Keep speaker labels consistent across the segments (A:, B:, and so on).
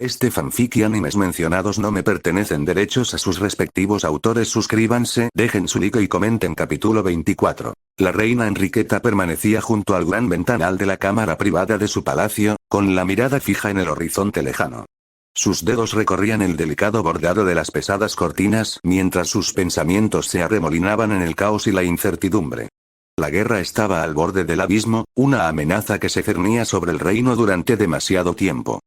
A: Este fanfic y animes mencionados no me pertenecen. Derechos a sus respectivos autores. Suscríbanse, dejen su like y comenten. Capítulo 24. La reina Enriqueta permanecía junto al gran ventanal de la cámara privada de su palacio, con la mirada fija en el horizonte lejano. Sus dedos recorrían el delicado bordado de las pesadas cortinas mientras sus pensamientos se arremolinaban en el caos y la incertidumbre. La guerra estaba al borde del abismo, una amenaza que se cernía sobre el reino durante demasiado tiempo.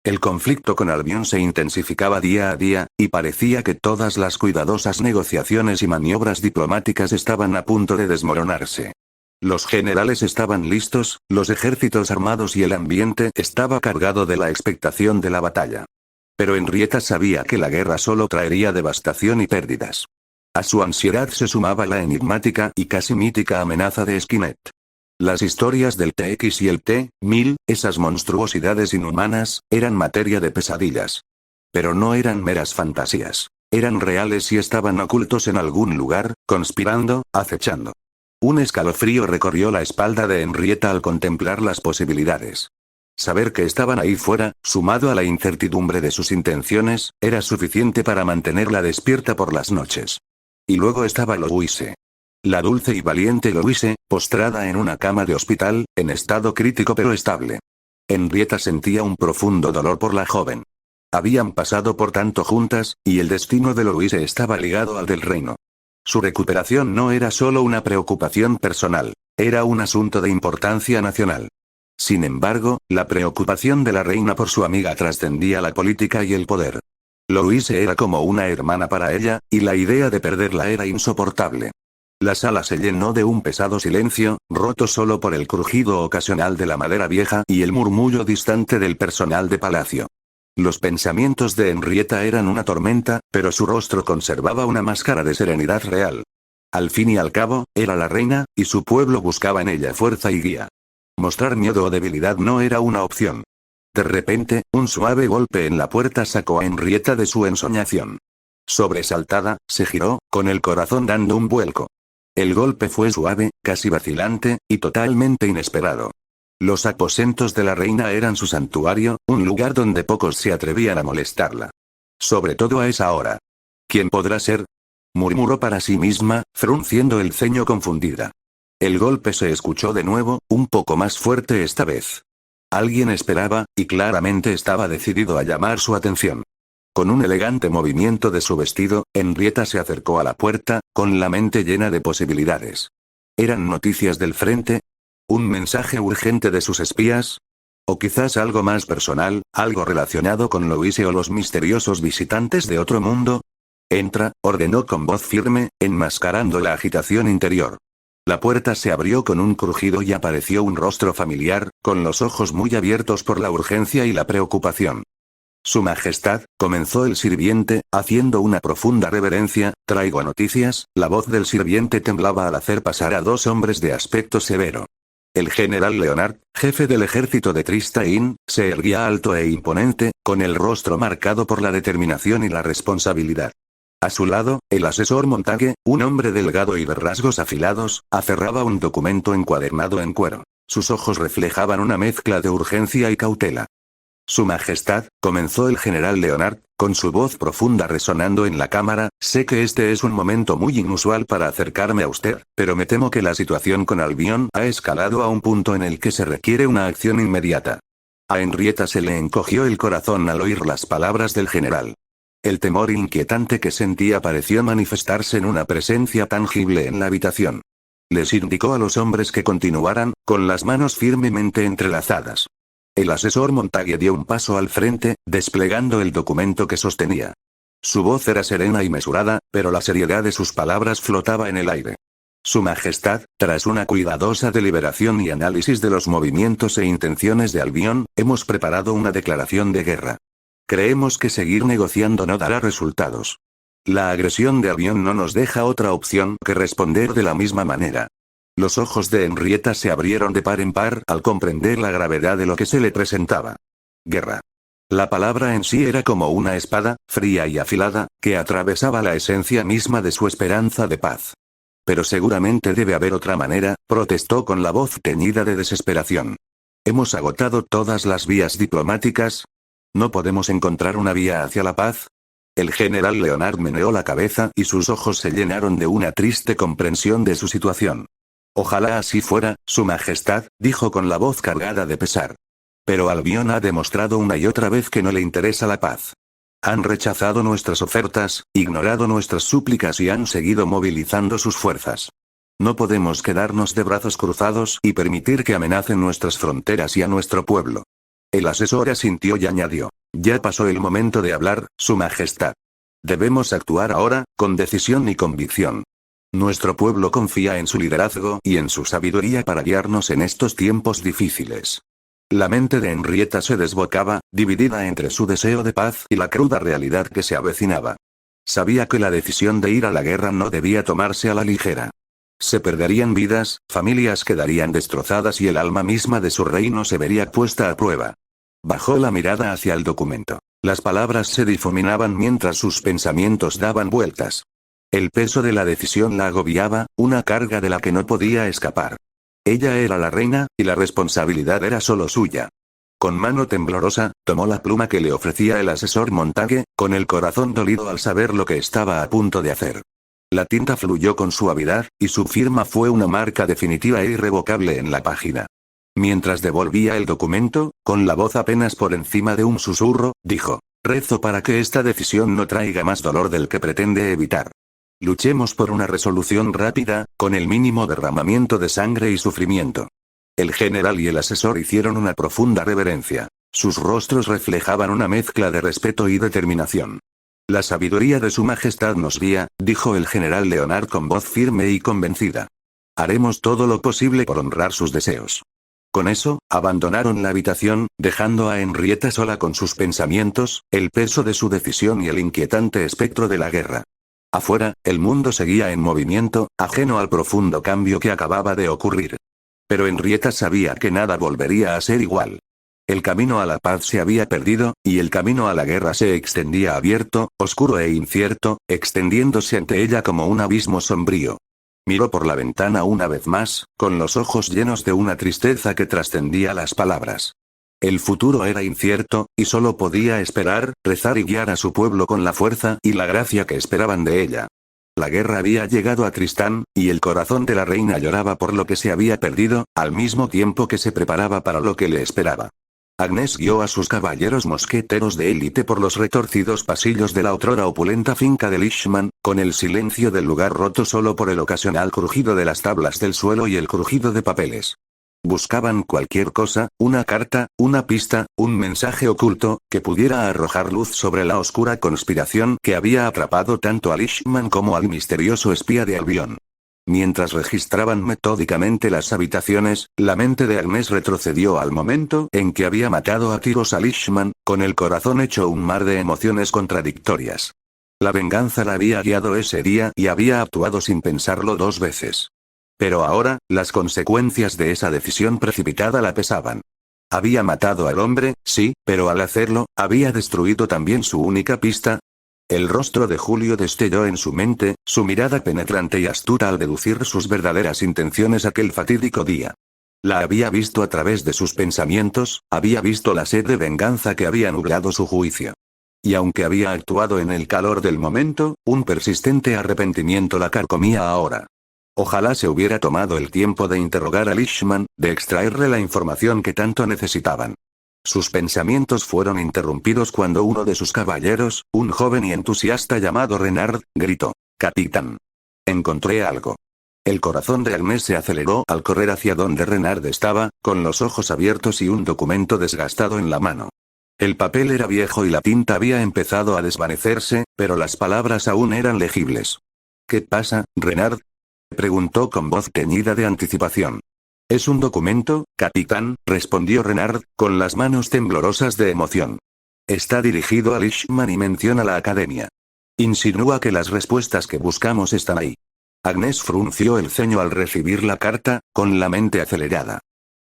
A: El conflicto con Albion se intensificaba día a día, y parecía que todas las cuidadosas negociaciones y maniobras diplomáticas estaban a punto de desmoronarse. Los generales estaban listos, los ejércitos armados y el ambiente estaba cargado de la expectación de la batalla. Pero Henrietta sabía que la guerra solo traería devastación y pérdidas. A su ansiedad se sumaba la enigmática y casi mítica amenaza de Skynet. Las historias del TX y el T-1000, esas monstruosidades inhumanas, eran materia de pesadillas. Pero no eran meras fantasías. Eran reales y estaban ocultos en algún lugar, conspirando, acechando. Un escalofrío recorrió la espalda de Henrietta al contemplar las posibilidades. Saber que estaban ahí fuera, sumado a la incertidumbre de sus intenciones, era suficiente para mantenerla despierta por las noches. Y luego estaba Louise. La dulce y valiente Louise, postrada en una cama de hospital, en estado crítico pero estable. Henrietta sentía un profundo dolor por la joven. Habían pasado por tanto juntas, y el destino de Louise estaba ligado al del reino. Su recuperación no era solo una preocupación personal, era un asunto de importancia nacional. Sin embargo, la preocupación de la reina por su amiga trascendía la política y el poder. Louise era como una hermana para ella, y la idea de perderla era insoportable. La sala se llenó de un pesado silencio, roto solo por el crujido ocasional de la madera vieja y el murmullo distante del personal de palacio. Los pensamientos de Henrietta eran una tormenta, pero su rostro conservaba una máscara de serenidad real. Al fin y al cabo, era la reina, y su pueblo buscaba en ella fuerza y guía. Mostrar miedo o debilidad no era una opción. De repente, un suave golpe en la puerta sacó a Henrietta de su ensoñación. Sobresaltada, se giró, con el corazón dando un vuelco. El golpe fue suave, casi vacilante, y totalmente inesperado. Los aposentos de la reina eran su santuario, un lugar donde pocos se atrevían a molestarla. Sobre todo a esa hora. ¿Quién podrá ser?, murmuró para sí misma, frunciendo el ceño confundida. El golpe se escuchó de nuevo, un poco más fuerte esta vez. Alguien esperaba, y claramente estaba decidido a llamar su atención. Con un elegante movimiento de su vestido, Henrietta se acercó a la puerta, con la mente llena de posibilidades. ¿Eran noticias del frente? ¿Un mensaje urgente de sus espías? ¿O quizás algo más personal, algo relacionado con Louise o los misteriosos visitantes de otro mundo? Entra, ordenó con voz firme, enmascarando la agitación interior. La puerta se abrió con un crujido y apareció un rostro familiar, con los ojos muy abiertos por la urgencia y la preocupación. Su Majestad, comenzó el sirviente, haciendo una profunda reverencia, traigo noticias. La voz del sirviente temblaba al hacer pasar a dos hombres de aspecto severo. El general Leonard, jefe del ejército de Tristaín, se erguía alto e imponente, con el rostro marcado por la determinación y la responsabilidad. A su lado, el asesor Montague, un hombre delgado y de rasgos afilados, aferraba un documento encuadernado en cuero. Sus ojos reflejaban una mezcla de urgencia y cautela. Su Majestad, comenzó el general Leonard, con su voz profunda resonando en la cámara, sé que este es un momento muy inusual para acercarme a usted, pero me temo que la situación con Albion ha escalado a un punto en el que se requiere una acción inmediata. A Henrietta se le encogió el corazón al oír las palabras del general. El temor inquietante que sentía pareció manifestarse en una presencia tangible en la habitación. Les indicó a los hombres que continuaran, con las manos firmemente entrelazadas. El asesor Montague dio un paso al frente, desplegando el documento que sostenía. Su voz era serena y mesurada, pero la seriedad de sus palabras flotaba en el aire. Su Majestad, tras una cuidadosa deliberación y análisis de los movimientos e intenciones de Albion, hemos preparado una declaración de guerra. Creemos que seguir negociando no dará resultados. La agresión de Albion no nos deja otra opción que responder de la misma manera. Los ojos de Henrietta se abrieron de par en par al comprender la gravedad de lo que se le presentaba. Guerra. La palabra en sí era como una espada, fría y afilada, que atravesaba la esencia misma de su esperanza de paz. Pero seguramente debe haber otra manera, protestó con la voz teñida de desesperación. Hemos agotado todas las vías diplomáticas. ¿No podemos encontrar una vía hacia la paz? El general Leonard meneó la cabeza y sus ojos se llenaron de una triste comprensión de su situación. Ojalá así fuera, Su Majestad, dijo con la voz cargada de pesar. Pero Albion ha demostrado una y otra vez que no le interesa la paz. Han rechazado nuestras ofertas, ignorado nuestras súplicas y han seguido movilizando sus fuerzas. No podemos quedarnos de brazos cruzados y permitir que amenacen nuestras fronteras y a nuestro pueblo. El asesor asintió y añadió. Ya pasó el momento de hablar, Su Majestad. Debemos actuar ahora, con decisión y convicción. Nuestro pueblo confía en su liderazgo y en su sabiduría para guiarnos en estos tiempos difíciles. La mente de Henrietta se desbocaba, dividida entre su deseo de paz y la cruda realidad que se avecinaba. Sabía que la decisión de ir a la guerra no debía tomarse a la ligera. Se perderían vidas, familias quedarían destrozadas y el alma misma de su reino se vería puesta a prueba. Bajó la mirada hacia el documento. Las palabras se difuminaban mientras sus pensamientos daban vueltas. El peso de la decisión la agobiaba, una carga de la que no podía escapar. Ella era la reina, y la responsabilidad era solo suya. Con mano temblorosa, tomó la pluma que le ofrecía el asesor Montague, con el corazón dolido al saber lo que estaba a punto de hacer. La tinta fluyó con suavidad, y su firma fue una marca definitiva e irrevocable en la página. Mientras devolvía el documento, con la voz apenas por encima de un susurro, dijo, rezo para que esta decisión no traiga más dolor del que pretende evitar. Luchemos por una resolución rápida, con el mínimo derramamiento de sangre y sufrimiento. El general y el asesor hicieron una profunda reverencia. Sus rostros reflejaban una mezcla de respeto y determinación. La sabiduría de Su Majestad nos guía, dijo el general Leonard con voz firme y convencida. Haremos todo lo posible por honrar sus deseos. Con eso, abandonaron la habitación, dejando a Henrietta sola con sus pensamientos, el peso de su decisión y el inquietante espectro de la guerra. Afuera, el mundo seguía en movimiento, ajeno al profundo cambio que acababa de ocurrir. Pero Henrietta sabía que nada volvería a ser igual. El camino a la paz se había perdido, y el camino a la guerra se extendía abierto, oscuro e incierto, extendiéndose ante ella como un abismo sombrío. Miró por la ventana una vez más, con los ojos llenos de una tristeza que trascendía las palabras. El futuro era incierto, y solo podía esperar, rezar y guiar a su pueblo con la fuerza y la gracia que esperaban de ella. La guerra había llegado a Tristán, y el corazón de la reina lloraba por lo que se había perdido, al mismo tiempo que se preparaba para lo que le esperaba. Agnes guió a sus caballeros mosqueteros de élite por los retorcidos pasillos de la otrora opulenta finca de Lishman, con el silencio del lugar roto solo por el ocasional crujido de las tablas del suelo y el crujido de papeles. Buscaban cualquier cosa, una carta, una pista, un mensaje oculto, que pudiera arrojar luz sobre la oscura conspiración que había atrapado tanto a Lishman como al misterioso espía de Albion. Mientras registraban metódicamente las habitaciones, la mente de Agnes retrocedió al momento en que había matado a tiros a Lishman, con el corazón hecho un mar de emociones contradictorias. La venganza la había guiado ese día y había actuado sin pensarlo dos veces. Pero ahora, las consecuencias de esa decisión precipitada la pesaban. Había matado al hombre, sí, pero al hacerlo, había destruido también su única pista. El rostro de Julio destelló en su mente, su mirada penetrante y astuta al deducir sus verdaderas intenciones aquel fatídico día. La había visto a través de sus pensamientos, había visto la sed de venganza que había nublado su juicio. Y aunque había actuado en el calor del momento, un persistente arrepentimiento la carcomía ahora. Ojalá se hubiera tomado el tiempo de interrogar a Lishman, de extraerle la información que tanto necesitaban. Sus pensamientos fueron interrumpidos cuando uno de sus caballeros, un joven y entusiasta llamado Renard, gritó: «Capitán. Encontré algo». El corazón de Agnes se aceleró al correr hacia donde Renard estaba, con los ojos abiertos y un documento desgastado en la mano. El papel era viejo y la tinta había empezado a desvanecerse, pero las palabras aún eran legibles. «¿Qué pasa, Renard?», preguntó con voz teñida de anticipación. «Es un documento, capitán», respondió Renard, con las manos temblorosas de emoción. «Está dirigido a Lishman y menciona la academia. Insinúa que las respuestas que buscamos están ahí». Agnes frunció el ceño al recibir la carta, con la mente acelerada.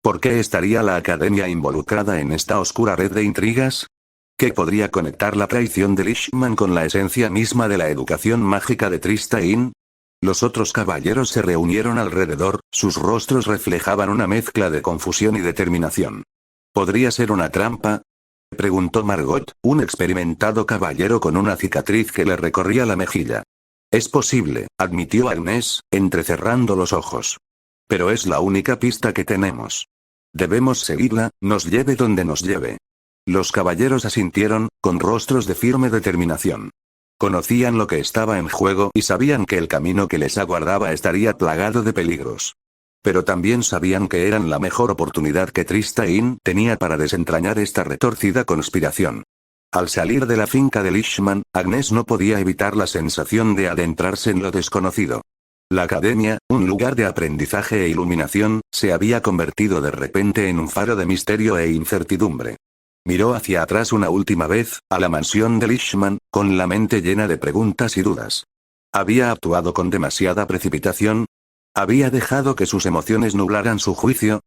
A: ¿Por qué estaría la academia involucrada en esta oscura red de intrigas? ¿Qué podría conectar la traición de Lishman con la esencia misma de la educación mágica de Tristán? Los otros caballeros se reunieron alrededor, sus rostros reflejaban una mezcla de confusión y determinación. ¿Podría ser una trampa? Preguntó Margot, un experimentado caballero con una cicatriz que le recorría la mejilla. Es posible, admitió Agnes, entrecerrando los ojos. Pero es la única pista que tenemos. Debemos seguirla, nos lleve donde nos lleve. Los caballeros asintieron, con rostros de firme determinación. Conocían lo que estaba en juego y sabían que el camino que les aguardaba estaría plagado de peligros. Pero también sabían que eran la mejor oportunidad que Tristain tenía para desentrañar esta retorcida conspiración. Al salir de la finca de Lishman, Agnes no podía evitar la sensación de adentrarse en lo desconocido. La academia, un lugar de aprendizaje e iluminación, se había convertido de repente en un faro de misterio e incertidumbre. Miró hacia atrás una última vez, a la mansión de Lishman, con la mente llena de preguntas y dudas. ¿Había actuado con demasiada precipitación? ¿Había dejado que sus emociones nublaran su juicio?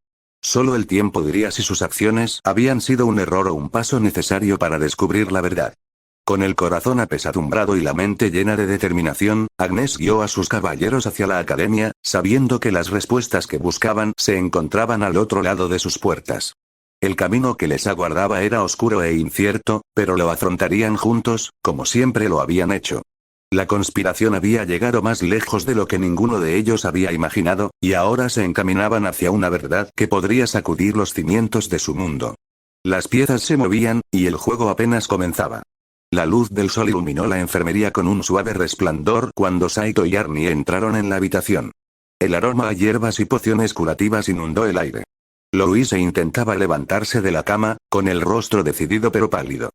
A: Solo el tiempo diría si sus acciones habían sido un error o un paso necesario para descubrir la verdad. Con el corazón apesadumbrado y la mente llena de determinación, Agnes guió a sus caballeros hacia la academia, sabiendo que las respuestas que buscaban se encontraban al otro lado de sus puertas. El camino que les aguardaba era oscuro e incierto, pero lo afrontarían juntos, como siempre lo habían hecho. La conspiración había llegado más lejos de lo que ninguno de ellos había imaginado, y ahora se encaminaban hacia una verdad que podría sacudir los cimientos de su mundo. Las piezas se movían, y el juego apenas comenzaba. La luz del sol iluminó la enfermería con un suave resplandor cuando Saito y Arnie entraron en la habitación. El aroma a hierbas y pociones curativas inundó el aire. Louise intentaba levantarse de la cama, con el rostro decidido pero pálido.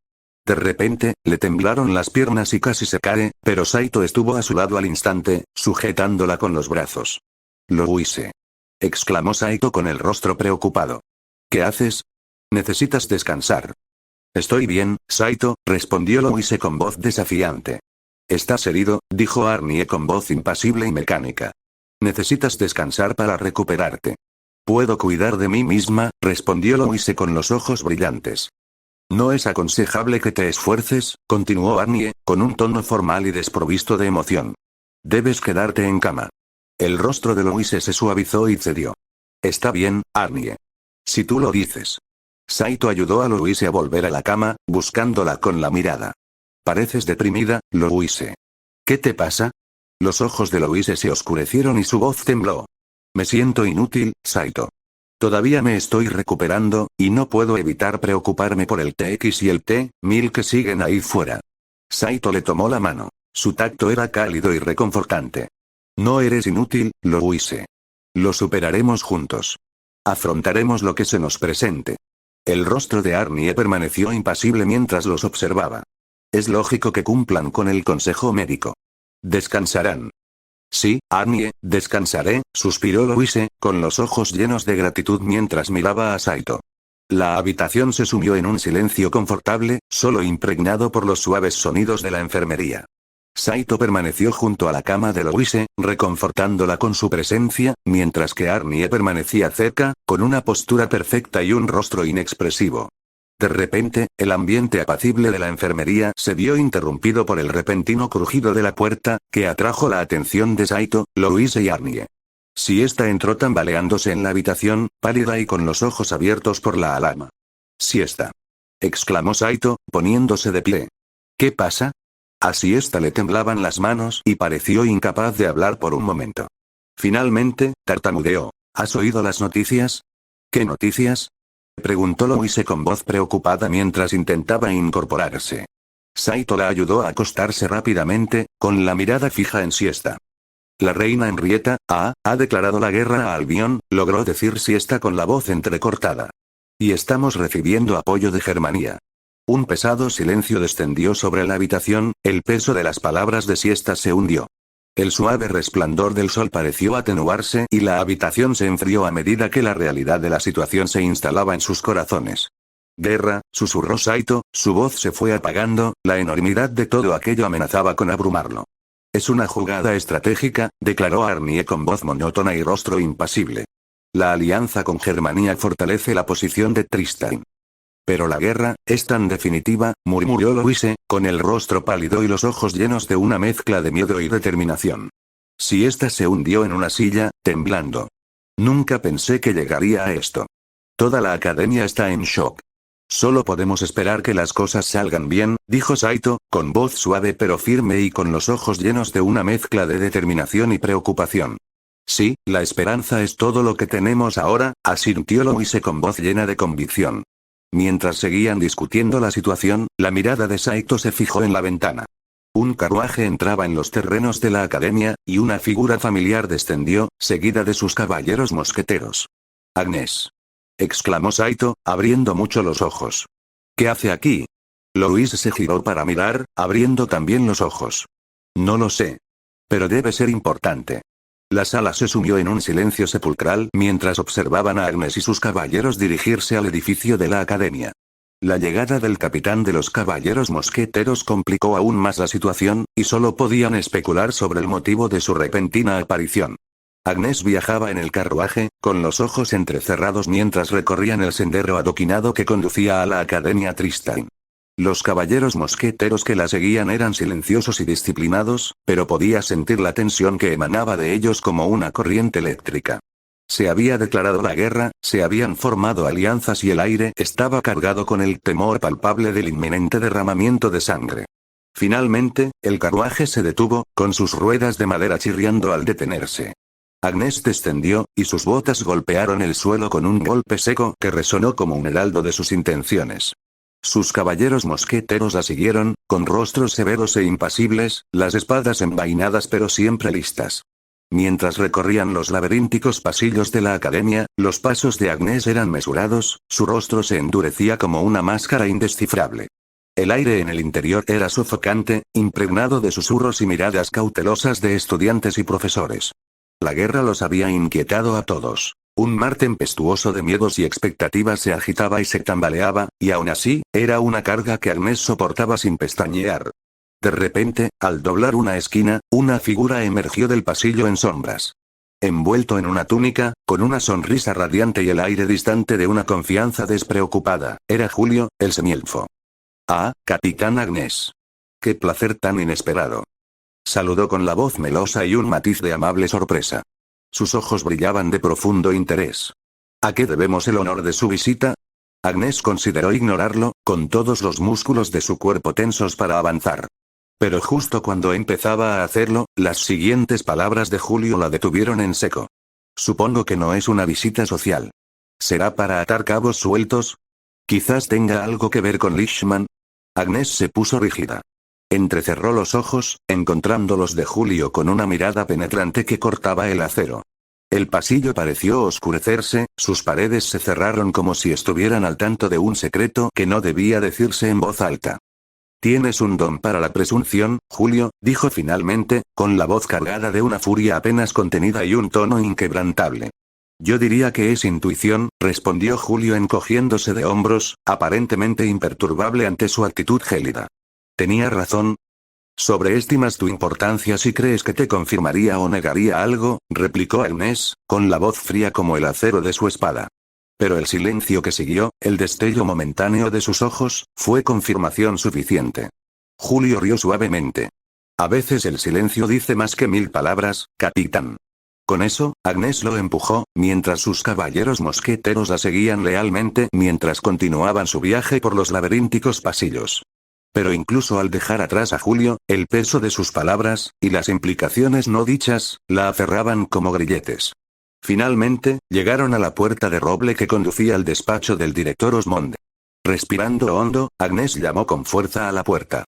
A: De repente, le temblaron las piernas y casi se cae, pero Saito estuvo a su lado al instante, sujetándola con los brazos. «Louise», exclamó Saito con el rostro preocupado. «¿Qué haces? Necesitas descansar». «Estoy bien, Saito», respondió Louise con voz desafiante. «¿Estás herido?», dijo Arnie con voz impasible y mecánica. «Necesitas descansar para recuperarte». «Puedo cuidar de mí misma», respondió Louise con los ojos brillantes. «No es aconsejable que te esfuerces», continuó Arnie, con un tono formal y desprovisto de emoción. «Debes quedarte en cama». El rostro de Louise se suavizó y cedió. «Está bien, Arnie. Si tú lo dices». Saito ayudó a Louise a volver a la cama, buscándola con la mirada. «Pareces deprimida, Louise. ¿Qué te pasa?» Los ojos de Louise se oscurecieron y su voz tembló. «Me siento inútil, Saito. Todavía me estoy recuperando, y no puedo evitar preocuparme por el TX y el T-1000 que siguen ahí fuera». Saito le tomó la mano. Su tacto era cálido y reconfortante. «No eres inútil, Louise. Lo superaremos juntos. Afrontaremos lo que se nos presente». El rostro de Arnie permaneció impasible mientras los observaba. «Es lógico que cumplan con el consejo médico. Descansarán». «Sí, Arnie, descansaré», suspiró Louise, con los ojos llenos de gratitud mientras miraba a Saito. La habitación se sumió en un silencio confortable, solo impregnado por los suaves sonidos de la enfermería. Saito permaneció junto a la cama de Louise, reconfortándola con su presencia, mientras que Arnie permanecía cerca, con una postura perfecta y un rostro inexpresivo. De repente, el ambiente apacible de la enfermería se vio interrumpido por el repentino crujido de la puerta, que atrajo la atención de Saito, Louise y Arnie. Siesta entró tambaleándose en la habitación, pálida y con los ojos abiertos por la alarma. «Siesta», exclamó Saito, poniéndose de pie. «¿Qué pasa?» A Siesta le temblaban las manos y pareció incapaz de hablar por un momento. Finalmente, tartamudeó. «¿Has oído las noticias?» «¿Qué noticias?», preguntó Louise con voz preocupada mientras intentaba incorporarse. Saito la ayudó a acostarse rápidamente, con la mirada fija en Siesta. «La reina Henrietta ha declarado la guerra a Albion», logró decir Siesta con la voz entrecortada. «Y estamos recibiendo apoyo de Germania». Un pesado silencio descendió sobre la habitación, el peso de las palabras de Siesta se hundió. El suave resplandor del sol pareció atenuarse y la habitación se enfrió a medida que la realidad de la situación se instalaba en sus corazones. «Guerra», susurró Saito, su voz se fue apagando, la enormidad de todo aquello amenazaba con abrumarlo. «Es una jugada estratégica», declaró Arnie con voz monótona y rostro impasible. «La alianza con Germania fortalece la posición de Tristan». «Pero la guerra es tan definitiva», murmuró Louise, con el rostro pálido y los ojos llenos de una mezcla de miedo y determinación. Siesta se hundió en una silla, temblando. «Nunca pensé que llegaría a esto. Toda la academia está en shock. Solo podemos esperar que las cosas salgan bien, dijo Saito, con voz suave pero firme y con los ojos llenos de una mezcla de determinación y preocupación. Sí, la esperanza es todo lo que tenemos ahora, asintió Louise con voz llena de convicción. Mientras seguían discutiendo la situación, la mirada de Saito se fijó en la ventana. Un carruaje entraba en los terrenos de la academia, y una figura familiar descendió, seguida de sus caballeros mosqueteros. «Agnes», exclamó Saito, abriendo mucho los ojos. «¿Qué hace aquí?» Louise se giró para mirar, abriendo también los ojos. «No lo sé. Pero debe ser importante». La sala se sumió en un silencio sepulcral mientras observaban a Agnes y sus caballeros dirigirse al edificio de la academia. La llegada del capitán de los caballeros mosqueteros complicó aún más la situación, y solo podían especular sobre el motivo de su repentina aparición. Agnes viajaba en el carruaje, con los ojos entrecerrados mientras recorrían el sendero adoquinado que conducía a la Academia Tristan. Los caballeros mosqueteros que la seguían eran silenciosos y disciplinados, pero podía sentir la tensión que emanaba de ellos como una corriente eléctrica. Se había declarado la guerra, se habían formado alianzas y el aire estaba cargado con el temor palpable del inminente derramamiento de sangre. Finalmente, el carruaje se detuvo, con sus ruedas de madera chirriando al detenerse. Agnes descendió, y sus botas golpearon el suelo con un golpe seco que resonó como un heraldo de sus intenciones. Sus caballeros mosqueteros la siguieron, con rostros severos e impasibles, las espadas envainadas pero siempre listas. Mientras recorrían los laberínticos pasillos de la academia, los pasos de Agnes eran mesurados, su rostro se endurecía como una máscara indescifrable. El aire en el interior era sofocante, impregnado de susurros y miradas cautelosas de estudiantes y profesores. La guerra los había inquietado a todos. Un mar tempestuoso de miedos y expectativas se agitaba y se tambaleaba, y aún así, era una carga que Agnes soportaba sin pestañear. De repente, al doblar una esquina, una figura emergió del pasillo en sombras. Envuelto en una túnica, con una sonrisa radiante y el aire distante de una confianza despreocupada, era Julio, el semielfo. «Ah, Capitán Agnes. Qué placer tan inesperado». Saludó con la voz melosa y un matiz de amable sorpresa. Sus ojos brillaban de profundo interés. ¿A qué debemos el honor de su visita? Agnes consideró ignorarlo, con todos los músculos de su cuerpo tensos para avanzar. Pero justo cuando empezaba a hacerlo, las siguientes palabras de Julio la detuvieron en seco. Supongo que no es una visita social. ¿Será para atar cabos sueltos? Quizás tenga algo que ver con Lishman. Agnes se puso rígida. Entrecerró los ojos, encontrándolos de Julio con una mirada penetrante que cortaba el acero. El pasillo pareció oscurecerse, sus paredes se cerraron como si estuvieran al tanto de un secreto que no debía decirse en voz alta. «Tienes un don para la presunción, Julio», dijo finalmente, con la voz cargada de una furia apenas contenida y un tono inquebrantable. «Yo diría que es intuición», respondió Julio encogiéndose de hombros, aparentemente imperturbable ante su actitud gélida. «Tenía razón. Sobreestimas tu importancia si crees que te confirmaría o negaría algo», replicó Agnes, con la voz fría como el acero de su espada. Pero el silencio que siguió, el destello momentáneo de sus ojos, fue confirmación suficiente. Julio rió suavemente. «A veces el silencio dice más que 1000 palabras, capitán». Con eso, Agnes lo empujó, mientras sus caballeros mosqueteros la seguían lealmente mientras continuaban su viaje por los laberínticos pasillos. Pero incluso al dejar atrás a Julio, el peso de sus palabras, y las implicaciones no dichas, la aferraban como grilletes. Finalmente, llegaron a la puerta de roble que conducía al despacho del director Osmond. Respirando hondo, Agnes llamó con fuerza a la puerta.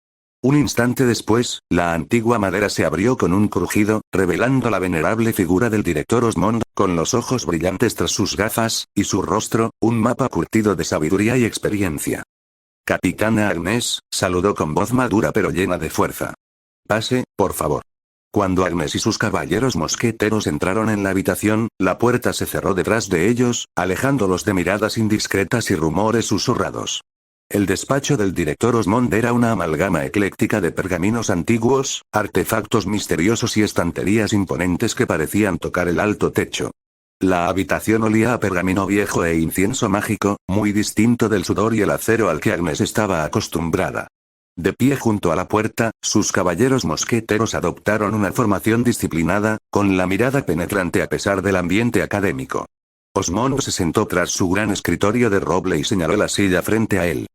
A: Un instante después, la antigua madera se abrió con un crujido, revelando la venerable figura del director Osmond, con los ojos brillantes tras sus gafas, y su rostro, un mapa curtido de sabiduría y experiencia. «Capitana Agnes», saludó con voz madura pero llena de fuerza. «Pase, por favor». Cuando Agnes y sus caballeros mosqueteros entraron en la habitación, la puerta se cerró detrás de ellos, alejándolos de miradas indiscretas y rumores susurrados. El despacho del director Osmond era una amalgama ecléctica de pergaminos antiguos, artefactos misteriosos y estanterías imponentes que parecían tocar el alto techo. La habitación olía a pergamino viejo e incienso mágico, muy distinto del sudor y el acero al que Agnes estaba acostumbrada. De pie junto a la puerta, sus caballeros mosqueteros adoptaron una formación disciplinada, con la mirada penetrante a pesar del ambiente académico. Osmond se sentó tras su gran escritorio de roble y señaló la silla frente a él.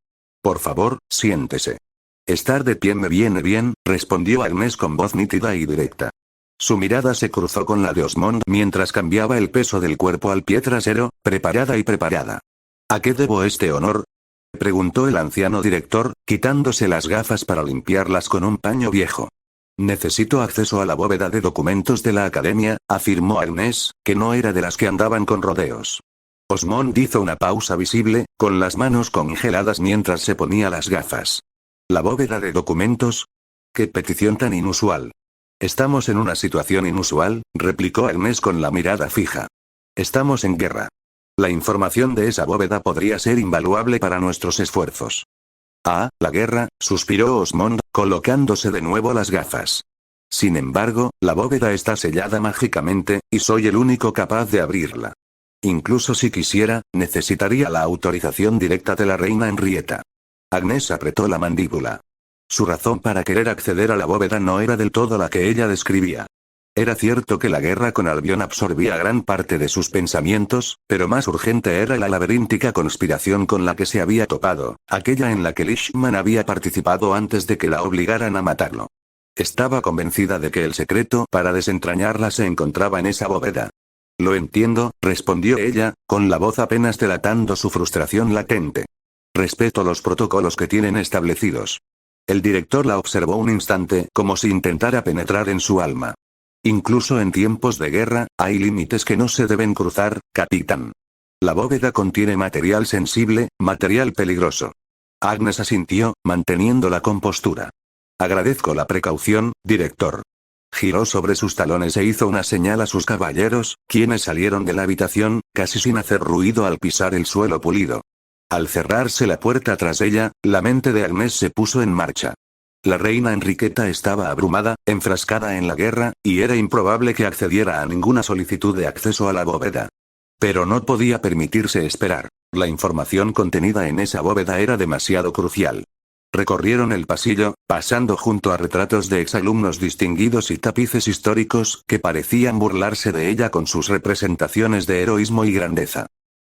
A: Por favor, siéntese. Estar de pie me viene bien, respondió Agnes con voz nítida y directa. Su mirada se cruzó con la de Osmond mientras cambiaba el peso del cuerpo al pie trasero, preparada y preparada. ¿A qué debo este honor?, preguntó el anciano director, quitándose las gafas para limpiarlas con un paño viejo. Necesito acceso a la bóveda de documentos de la academia, afirmó Agnes, que no era de las que andaban con rodeos. Osmond hizo una pausa visible, con las manos congeladas mientras se ponía las gafas. ¿La bóveda de documentos? ¡Qué petición tan inusual! Estamos en una situación inusual, replicó Agnes con la mirada fija. Estamos en guerra. La información de esa bóveda podría ser invaluable para nuestros esfuerzos. Ah, la guerra, suspiró Osmond, colocándose de nuevo las gafas. Sin embargo, la bóveda está sellada mágicamente, y soy el único capaz de abrirla. Incluso si quisiera, necesitaría la autorización directa de la reina Henrietta. Agnes apretó la mandíbula. Su razón para querer acceder a la bóveda no era del todo la que ella describía. Era cierto que la guerra con Albion absorbía gran parte de sus pensamientos, pero más urgente era la laberíntica conspiración con la que se había topado, aquella en la que Leishman había participado antes de que la obligaran a matarlo. Estaba convencida de que el secreto para desentrañarla se encontraba en esa bóveda. Lo entiendo, respondió ella, con la voz apenas delatando su frustración latente. Respeto los protocolos que tienen establecidos. El director la observó un instante como si intentara penetrar en su alma. Incluso en tiempos de guerra, hay límites que no se deben cruzar, capitán. La bóveda contiene material sensible, material peligroso. Agnes asintió, manteniendo la compostura. Agradezco la precaución, director. Giró sobre sus talones e hizo una señal a sus caballeros, quienes salieron de la habitación, casi sin hacer ruido al pisar el suelo pulido. Al cerrarse la puerta tras ella, la mente de Agnes se puso en marcha. La reina Enriqueta estaba abrumada, enfrascada en la guerra, y era improbable que accediera a ninguna solicitud de acceso a la bóveda. Pero no podía permitirse esperar. La información contenida en esa bóveda era demasiado crucial. Recorrieron el pasillo, pasando junto a retratos de exalumnos distinguidos y tapices históricos que parecían burlarse de ella con sus representaciones de heroísmo y grandeza.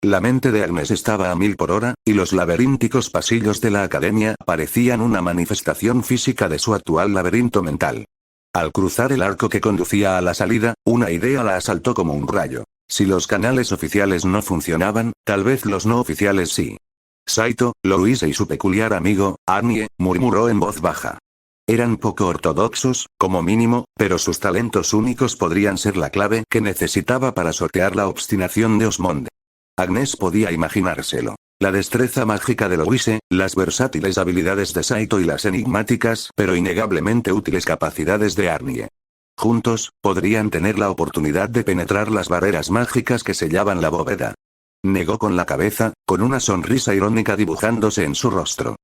A: La mente de Agnes estaba a 1000 por hora, y los laberínticos pasillos de la academia parecían una manifestación física de su actual laberinto mental. Al cruzar el arco que conducía a la salida, una idea la asaltó como un rayo. Si los canales oficiales no funcionaban, tal vez los no oficiales sí. Saito, Louise y su peculiar amigo, Arnie, murmuró en voz baja. Eran poco ortodoxos, como mínimo, pero sus talentos únicos podrían ser la clave que necesitaba para sortear la obstinación de Osmond. Agnes podía imaginárselo. La destreza mágica de Louise, las versátiles habilidades de Saito y las enigmáticas pero innegablemente útiles capacidades de Arnie. Juntos, podrían tener la oportunidad de penetrar las barreras mágicas que sellaban la bóveda. Negó con la cabeza, con una sonrisa irónica dibujándose en su rostro.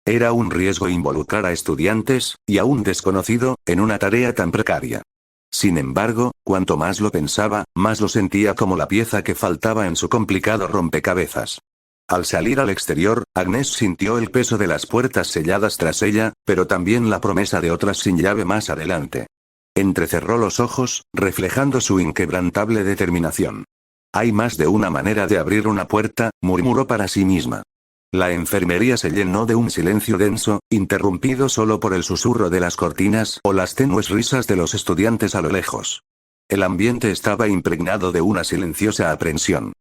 A: Era un riesgo involucrar a estudiantes, y a un desconocido, en una tarea tan precaria. Sin embargo, cuanto más lo pensaba, más lo sentía como la pieza que faltaba en su complicado rompecabezas. Al salir al exterior, Agnes sintió el peso de las puertas selladas tras ella, pero también la promesa de otras sin llave más adelante. Entrecerró los ojos, reflejando su inquebrantable determinación. Hay más de una manera de abrir una puerta, murmuró para sí misma. La enfermería se llenó de un silencio denso, interrumpido solo por el susurro de las cortinas o las tenues risas de los estudiantes a lo lejos. El ambiente estaba impregnado de una silenciosa aprensión.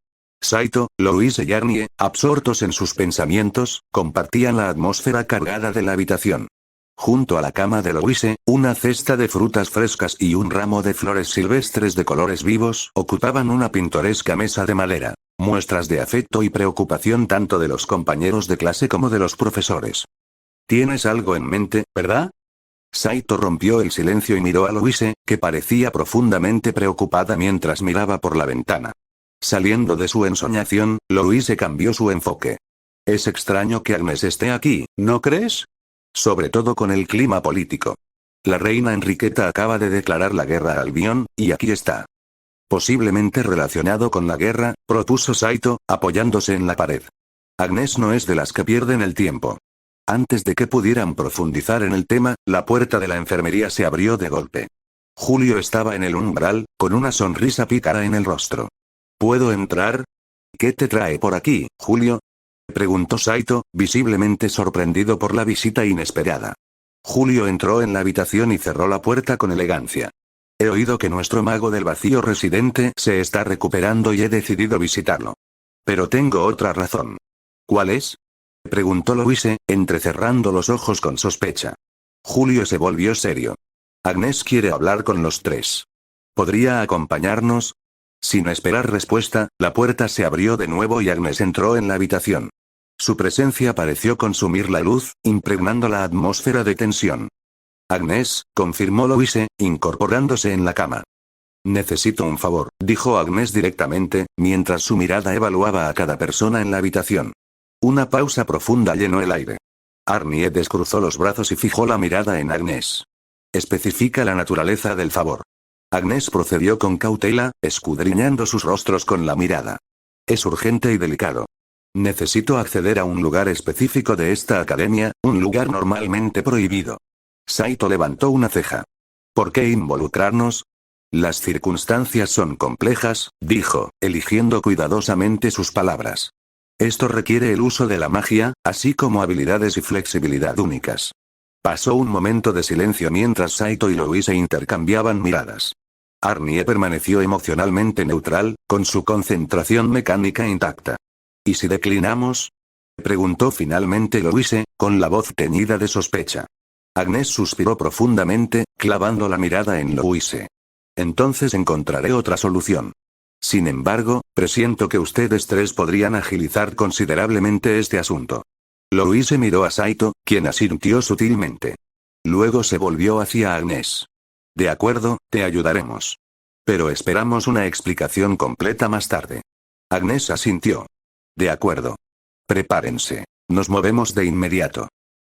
A: Saito, Louise y Arnie, absortos en sus pensamientos, compartían la atmósfera cargada de la habitación. Junto a la cama de Louise, una cesta de frutas frescas y un ramo de flores silvestres de colores vivos ocupaban una pintoresca mesa de madera, muestras de afecto y preocupación tanto de los compañeros de clase como de los profesores. ¿Tienes algo en mente, verdad? Saito rompió el silencio y miró a Louise, que parecía profundamente preocupada mientras miraba por la ventana. Saliendo de su ensoñación, Louise cambió su enfoque. Es extraño que Agnes esté aquí, ¿no crees? Sobre todo con el clima político. La reina Enriqueta acaba de declarar la guerra a Albion, y aquí está. Posiblemente relacionado con la guerra, propuso Saito, apoyándose en la pared. Agnes no es de las que pierden el tiempo. Antes de que pudieran profundizar en el tema, la puerta de la enfermería se abrió de golpe. Julio estaba en el umbral, con una sonrisa pícara en el rostro. ¿Puedo entrar? ¿Qué te trae por aquí, Julio? Preguntó Saito, visiblemente sorprendido por la visita inesperada. Julio entró en la habitación y cerró la puerta con elegancia. He oído que nuestro mago del vacío residente se está recuperando y he decidido visitarlo. Pero tengo otra razón. ¿Cuál es? Preguntó Louise, entrecerrando los ojos con sospecha. Julio se volvió serio. Agnes quiere hablar con los tres. ¿Podría acompañarnos? Sin esperar respuesta, la puerta se abrió de nuevo y Agnes entró en la habitación. Su presencia pareció consumir la luz, impregnando la atmósfera de tensión. Agnes, confirmó Louise, incorporándose en la cama. Necesito un favor, dijo Agnes directamente, mientras su mirada evaluaba a cada persona en la habitación. Una pausa profunda llenó el aire. Arnie descruzó los brazos y fijó la mirada en Agnes. Especifica la naturaleza del favor. Agnes procedió con cautela, escudriñando sus rostros con la mirada. Es urgente y delicado. Necesito acceder a un lugar específico de esta academia, un lugar normalmente prohibido. Saito levantó una ceja. ¿Por qué involucrarnos? Las circunstancias son complejas, dijo, eligiendo cuidadosamente sus palabras. Esto requiere el uso de la magia, así como habilidades y flexibilidad únicas. Pasó un momento de silencio mientras Saito y Louise intercambiaban miradas. Arnie permaneció emocionalmente neutral, con su concentración mecánica intacta. ¿Y si declinamos? Preguntó finalmente Louise, con la voz teñida de sospecha. Agnes suspiró profundamente, clavando la mirada en Louise. Entonces encontraré otra solución. Sin embargo, presiento que ustedes tres podrían agilizar considerablemente este asunto. Louise miró a Saito, quien asintió sutilmente. Luego se volvió hacia Agnes. De acuerdo, te ayudaremos. Pero esperamos una explicación completa más tarde. Agnes asintió. De acuerdo. Prepárense. Nos movemos de inmediato.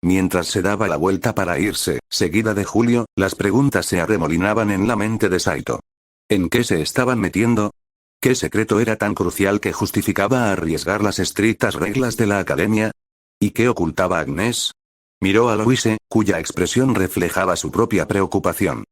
A: Mientras se daba la vuelta para irse, seguida de Julio, las preguntas se arremolinaban en la mente de Saito. ¿En qué se estaban metiendo? ¿Qué secreto era tan crucial que justificaba arriesgar las estrictas reglas de la academia? ¿Y qué ocultaba Agnes? Miró a Louise, cuya expresión reflejaba su propia preocupación.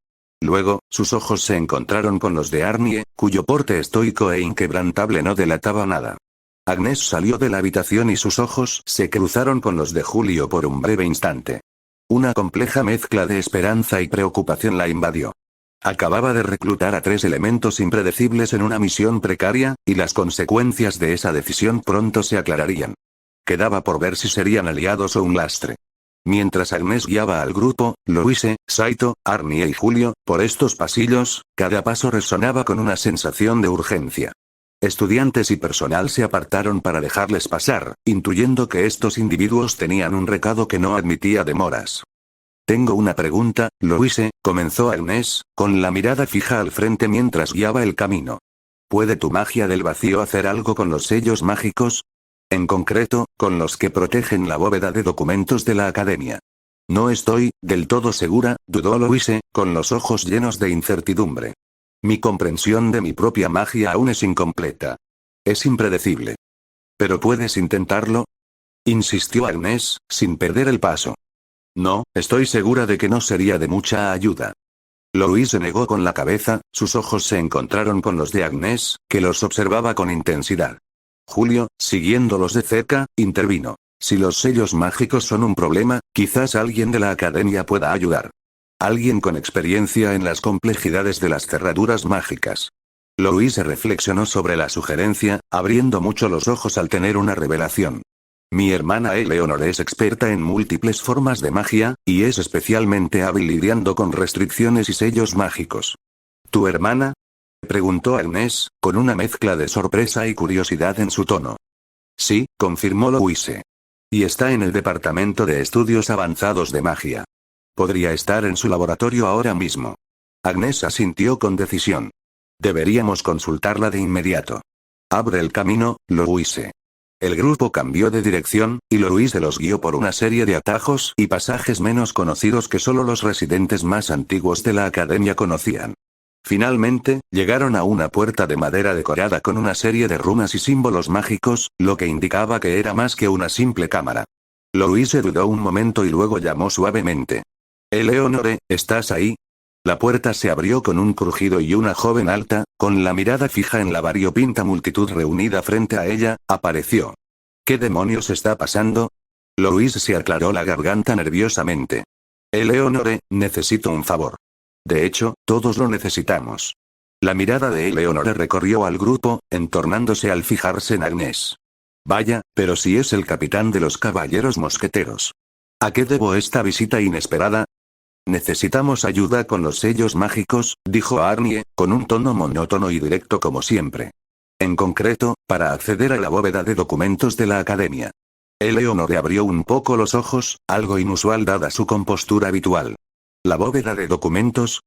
A: Luego, sus ojos se encontraron con los de Arnie, cuyo porte estoico e inquebrantable no delataba nada. Agnes salió de la habitación y sus ojos se cruzaron con los de Julio por un breve instante. Una compleja mezcla de esperanza y preocupación la invadió. Acababa de reclutar a tres elementos impredecibles en una misión precaria, y las consecuencias de esa decisión pronto se aclararían. Quedaba por ver si serían aliados o un lastre. Mientras Agnes guiaba al grupo, Louise, Saito, Arnie y Julio, por estos pasillos, cada paso resonaba con una sensación de urgencia. Estudiantes y personal se apartaron para dejarles pasar, intuyendo que estos individuos tenían un recado que no admitía demoras. Tengo una pregunta, Louise, comenzó Agnes, con la mirada fija al frente mientras guiaba el camino. ¿Puede tu magia del vacío hacer algo con los sellos mágicos? En concreto, con los que protegen la bóveda de documentos de la academia. No estoy del todo segura, dudó Louise, con los ojos llenos de incertidumbre. Mi comprensión de mi propia magia aún es incompleta. Es impredecible. ¿Pero puedes intentarlo? Insistió Agnes, sin perder el paso. No, estoy segura de que no sería de mucha ayuda. Louise negó con la cabeza, sus ojos se encontraron con los de Agnes, que los observaba con intensidad. Julio, siguiéndolos de cerca, intervino. Si los sellos mágicos son un problema, quizás alguien de la academia pueda ayudar. Alguien con experiencia en las complejidades de las cerraduras mágicas. Louise reflexionó sobre la sugerencia, abriendo mucho los ojos al tener una revelación. Mi hermana Eleanor es experta en múltiples formas de magia, y es especialmente hábil lidiando con restricciones y sellos mágicos. ¿Tu hermana? Preguntó Agnes, con una mezcla de sorpresa y curiosidad en su tono. Sí, confirmó Louise. Y está en el departamento de estudios avanzados de magia. Podría estar en su laboratorio ahora mismo. Agnes asintió con decisión. Deberíamos consultarla de inmediato. Abre el camino, Louise. El grupo cambió de dirección, y Louise los guió por una serie de atajos y pasajes menos conocidos que solo los residentes más antiguos de la academia conocían. Finalmente, llegaron a una puerta de madera decorada con una serie de runas y símbolos mágicos, lo que indicaba que era más que una simple cámara. Louise dudó un momento y luego llamó suavemente. Eleonore, ¿estás ahí? La puerta se abrió con un crujido y una joven alta, con la mirada fija en la variopinta multitud reunida frente a ella, apareció. ¿Qué demonios está pasando? Louise se aclaró la garganta nerviosamente. Eleonore, necesito un favor. De hecho, todos lo necesitamos. La mirada de Eleonore recorrió al grupo, entornándose al fijarse en Agnès. Vaya, pero si es el capitán de los caballeros mosqueteros. ¿A qué debo esta visita inesperada? Necesitamos ayuda con los sellos mágicos, dijo Arnie, con un tono monótono y directo como siempre. En concreto, para acceder a la bóveda de documentos de la academia. Eleonore abrió un poco los ojos, algo inusual dada su compostura habitual. ¿La bóveda de documentos?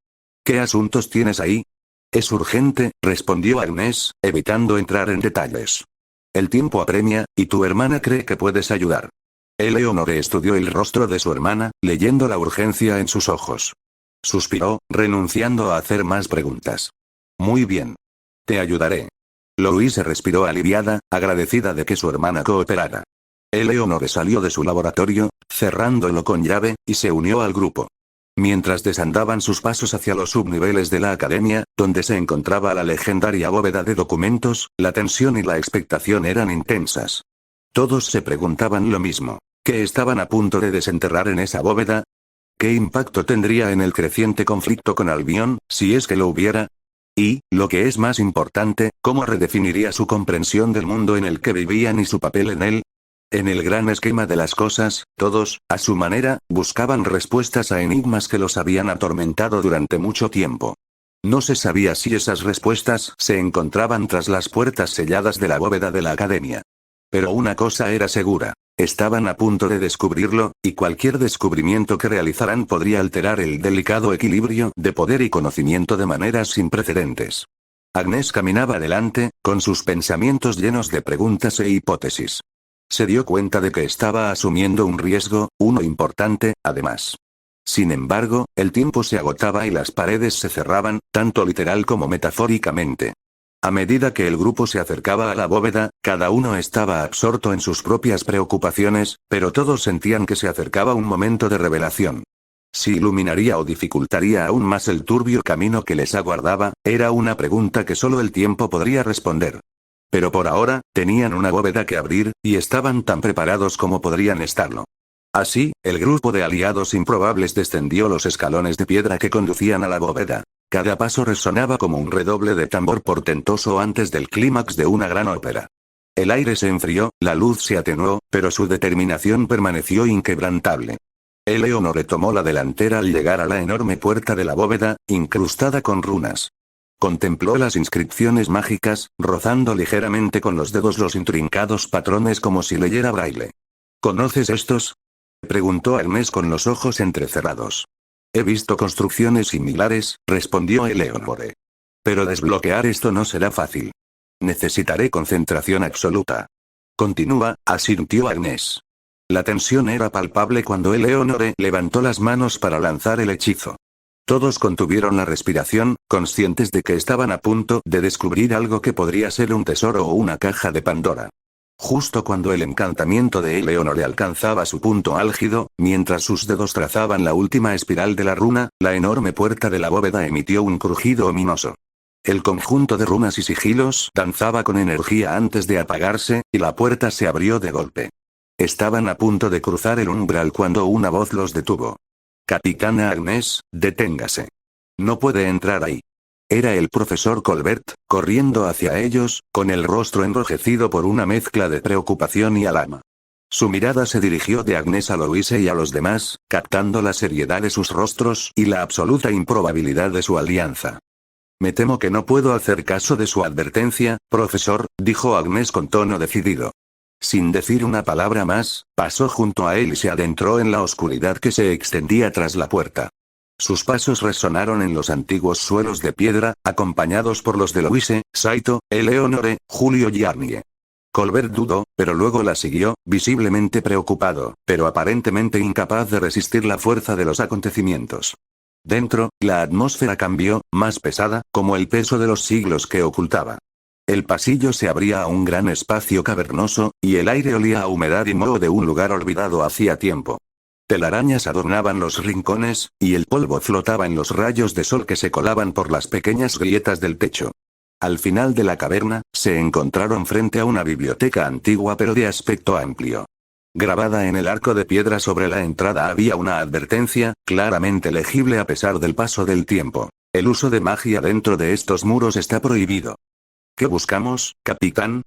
A: ¿Qué asuntos tienes ahí? Es urgente, respondió Agnès, evitando entrar en detalles. El tiempo apremia, y tu hermana cree que puedes ayudar. Eleonore estudió el rostro de su hermana, leyendo la urgencia en sus ojos. Suspiró, renunciando a hacer más preguntas. Muy bien. Te ayudaré. Louise respiró aliviada, agradecida de que su hermana cooperara. Eleonore salió de su laboratorio, cerrándolo con llave, y se unió al grupo. Mientras desandaban sus pasos hacia los subniveles de la academia, donde se encontraba la legendaria bóveda de documentos, la tensión y la expectación eran intensas. Todos se preguntaban lo mismo. ¿Qué estaban a punto de desenterrar en esa bóveda? ¿Qué impacto tendría en el creciente conflicto con Albion, si es que lo hubiera? Y, lo que es más importante, ¿cómo redefiniría su comprensión del mundo en el que vivían y su papel en él? En el gran esquema de las cosas, todos, a su manera, buscaban respuestas a enigmas que los habían atormentado durante mucho tiempo. No se sabía si esas respuestas se encontraban tras las puertas selladas de la bóveda de la academia. Pero una cosa era segura. Estaban a punto de descubrirlo, y cualquier descubrimiento que realizaran podría alterar el delicado equilibrio de poder y conocimiento de maneras sin precedentes. Agnès caminaba adelante, con sus pensamientos llenos de preguntas e hipótesis. Se dio cuenta de que estaba asumiendo un riesgo, uno importante, además. Sin embargo, el tiempo se agotaba y las paredes se cerraban, tanto literal como metafóricamente. A medida que el grupo se acercaba a la bóveda, cada uno estaba absorto en sus propias preocupaciones, pero todos sentían que se acercaba un momento de revelación. Si iluminaría o dificultaría aún más el turbio camino que les aguardaba, era una pregunta que solo el tiempo podría responder. Pero por ahora, tenían una bóveda que abrir, y estaban tan preparados como podrían estarlo. Así, el grupo de aliados improbables descendió los escalones de piedra que conducían a la bóveda. Cada paso resonaba como un redoble de tambor portentoso antes del clímax de una gran ópera. El aire se enfrió, la luz se atenuó, pero su determinación permaneció inquebrantable. Eleonore tomó la delantera al llegar a la enorme puerta de la bóveda, incrustada con runas. Contempló las inscripciones mágicas, rozando ligeramente con los dedos los intrincados patrones como si leyera braille. ¿Conoces estos? Preguntó Agnès con los ojos entrecerrados. He visto construcciones similares, respondió Eleonore. Pero desbloquear esto no será fácil. Necesitaré concentración absoluta. Continúa, asintió Agnès. La tensión era palpable cuando Eleonore levantó las manos para lanzar el hechizo. Todos contuvieron la respiración, conscientes de que estaban a punto de descubrir algo que podría ser un tesoro o una caja de Pandora. Justo cuando el encantamiento de Eleonore alcanzaba su punto álgido, mientras sus dedos trazaban la última espiral de la runa, la enorme puerta de la bóveda emitió un crujido ominoso. El conjunto de runas y sigilos danzaba con energía antes de apagarse, y la puerta se abrió de golpe. Estaban a punto de cruzar el umbral cuando una voz los detuvo. Capitana Agnès, deténgase. No puede entrar ahí. Era el profesor Colbert, corriendo hacia ellos, con el rostro enrojecido por una mezcla de preocupación y alarma. Su mirada se dirigió de Agnès a Louise y a los demás, captando la seriedad de sus rostros y la absoluta improbabilidad de su alianza. Me temo que no puedo hacer caso de su advertencia, profesor, dijo Agnès con tono decidido. Sin decir una palabra más, pasó junto a él y se adentró en la oscuridad que se extendía tras la puerta. Sus pasos resonaron en los antiguos suelos de piedra, acompañados por los de Louise, Saito, Eleonore, Julio y Arnie. Colbert dudó, pero luego la siguió, visiblemente preocupado, pero aparentemente incapaz de resistir la fuerza de los acontecimientos. Dentro, la atmósfera cambió, más pesada, como el peso de los siglos que ocultaba. El pasillo se abría a un gran espacio cavernoso, y el aire olía a humedad y moho de un lugar olvidado hacía tiempo. Telarañas adornaban los rincones, y el polvo flotaba en los rayos de sol que se colaban por las pequeñas grietas del techo. Al final de la caverna, se encontraron frente a una biblioteca antigua pero de aspecto amplio. Grabada en el arco de piedra sobre la entrada había una advertencia, claramente legible a pesar del paso del tiempo. El uso de magia dentro de estos muros está prohibido. ¿Qué buscamos, capitán?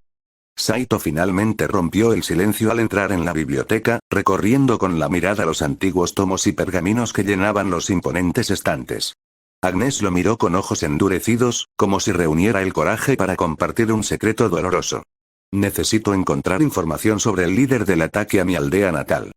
A: Saito finalmente rompió el silencio al entrar en la biblioteca, recorriendo con la mirada los antiguos tomos y pergaminos que llenaban los imponentes estantes. Agnes lo miró con ojos endurecidos, como si reuniera el coraje para compartir un secreto doloroso. Necesito encontrar información sobre el líder del ataque a mi aldea natal.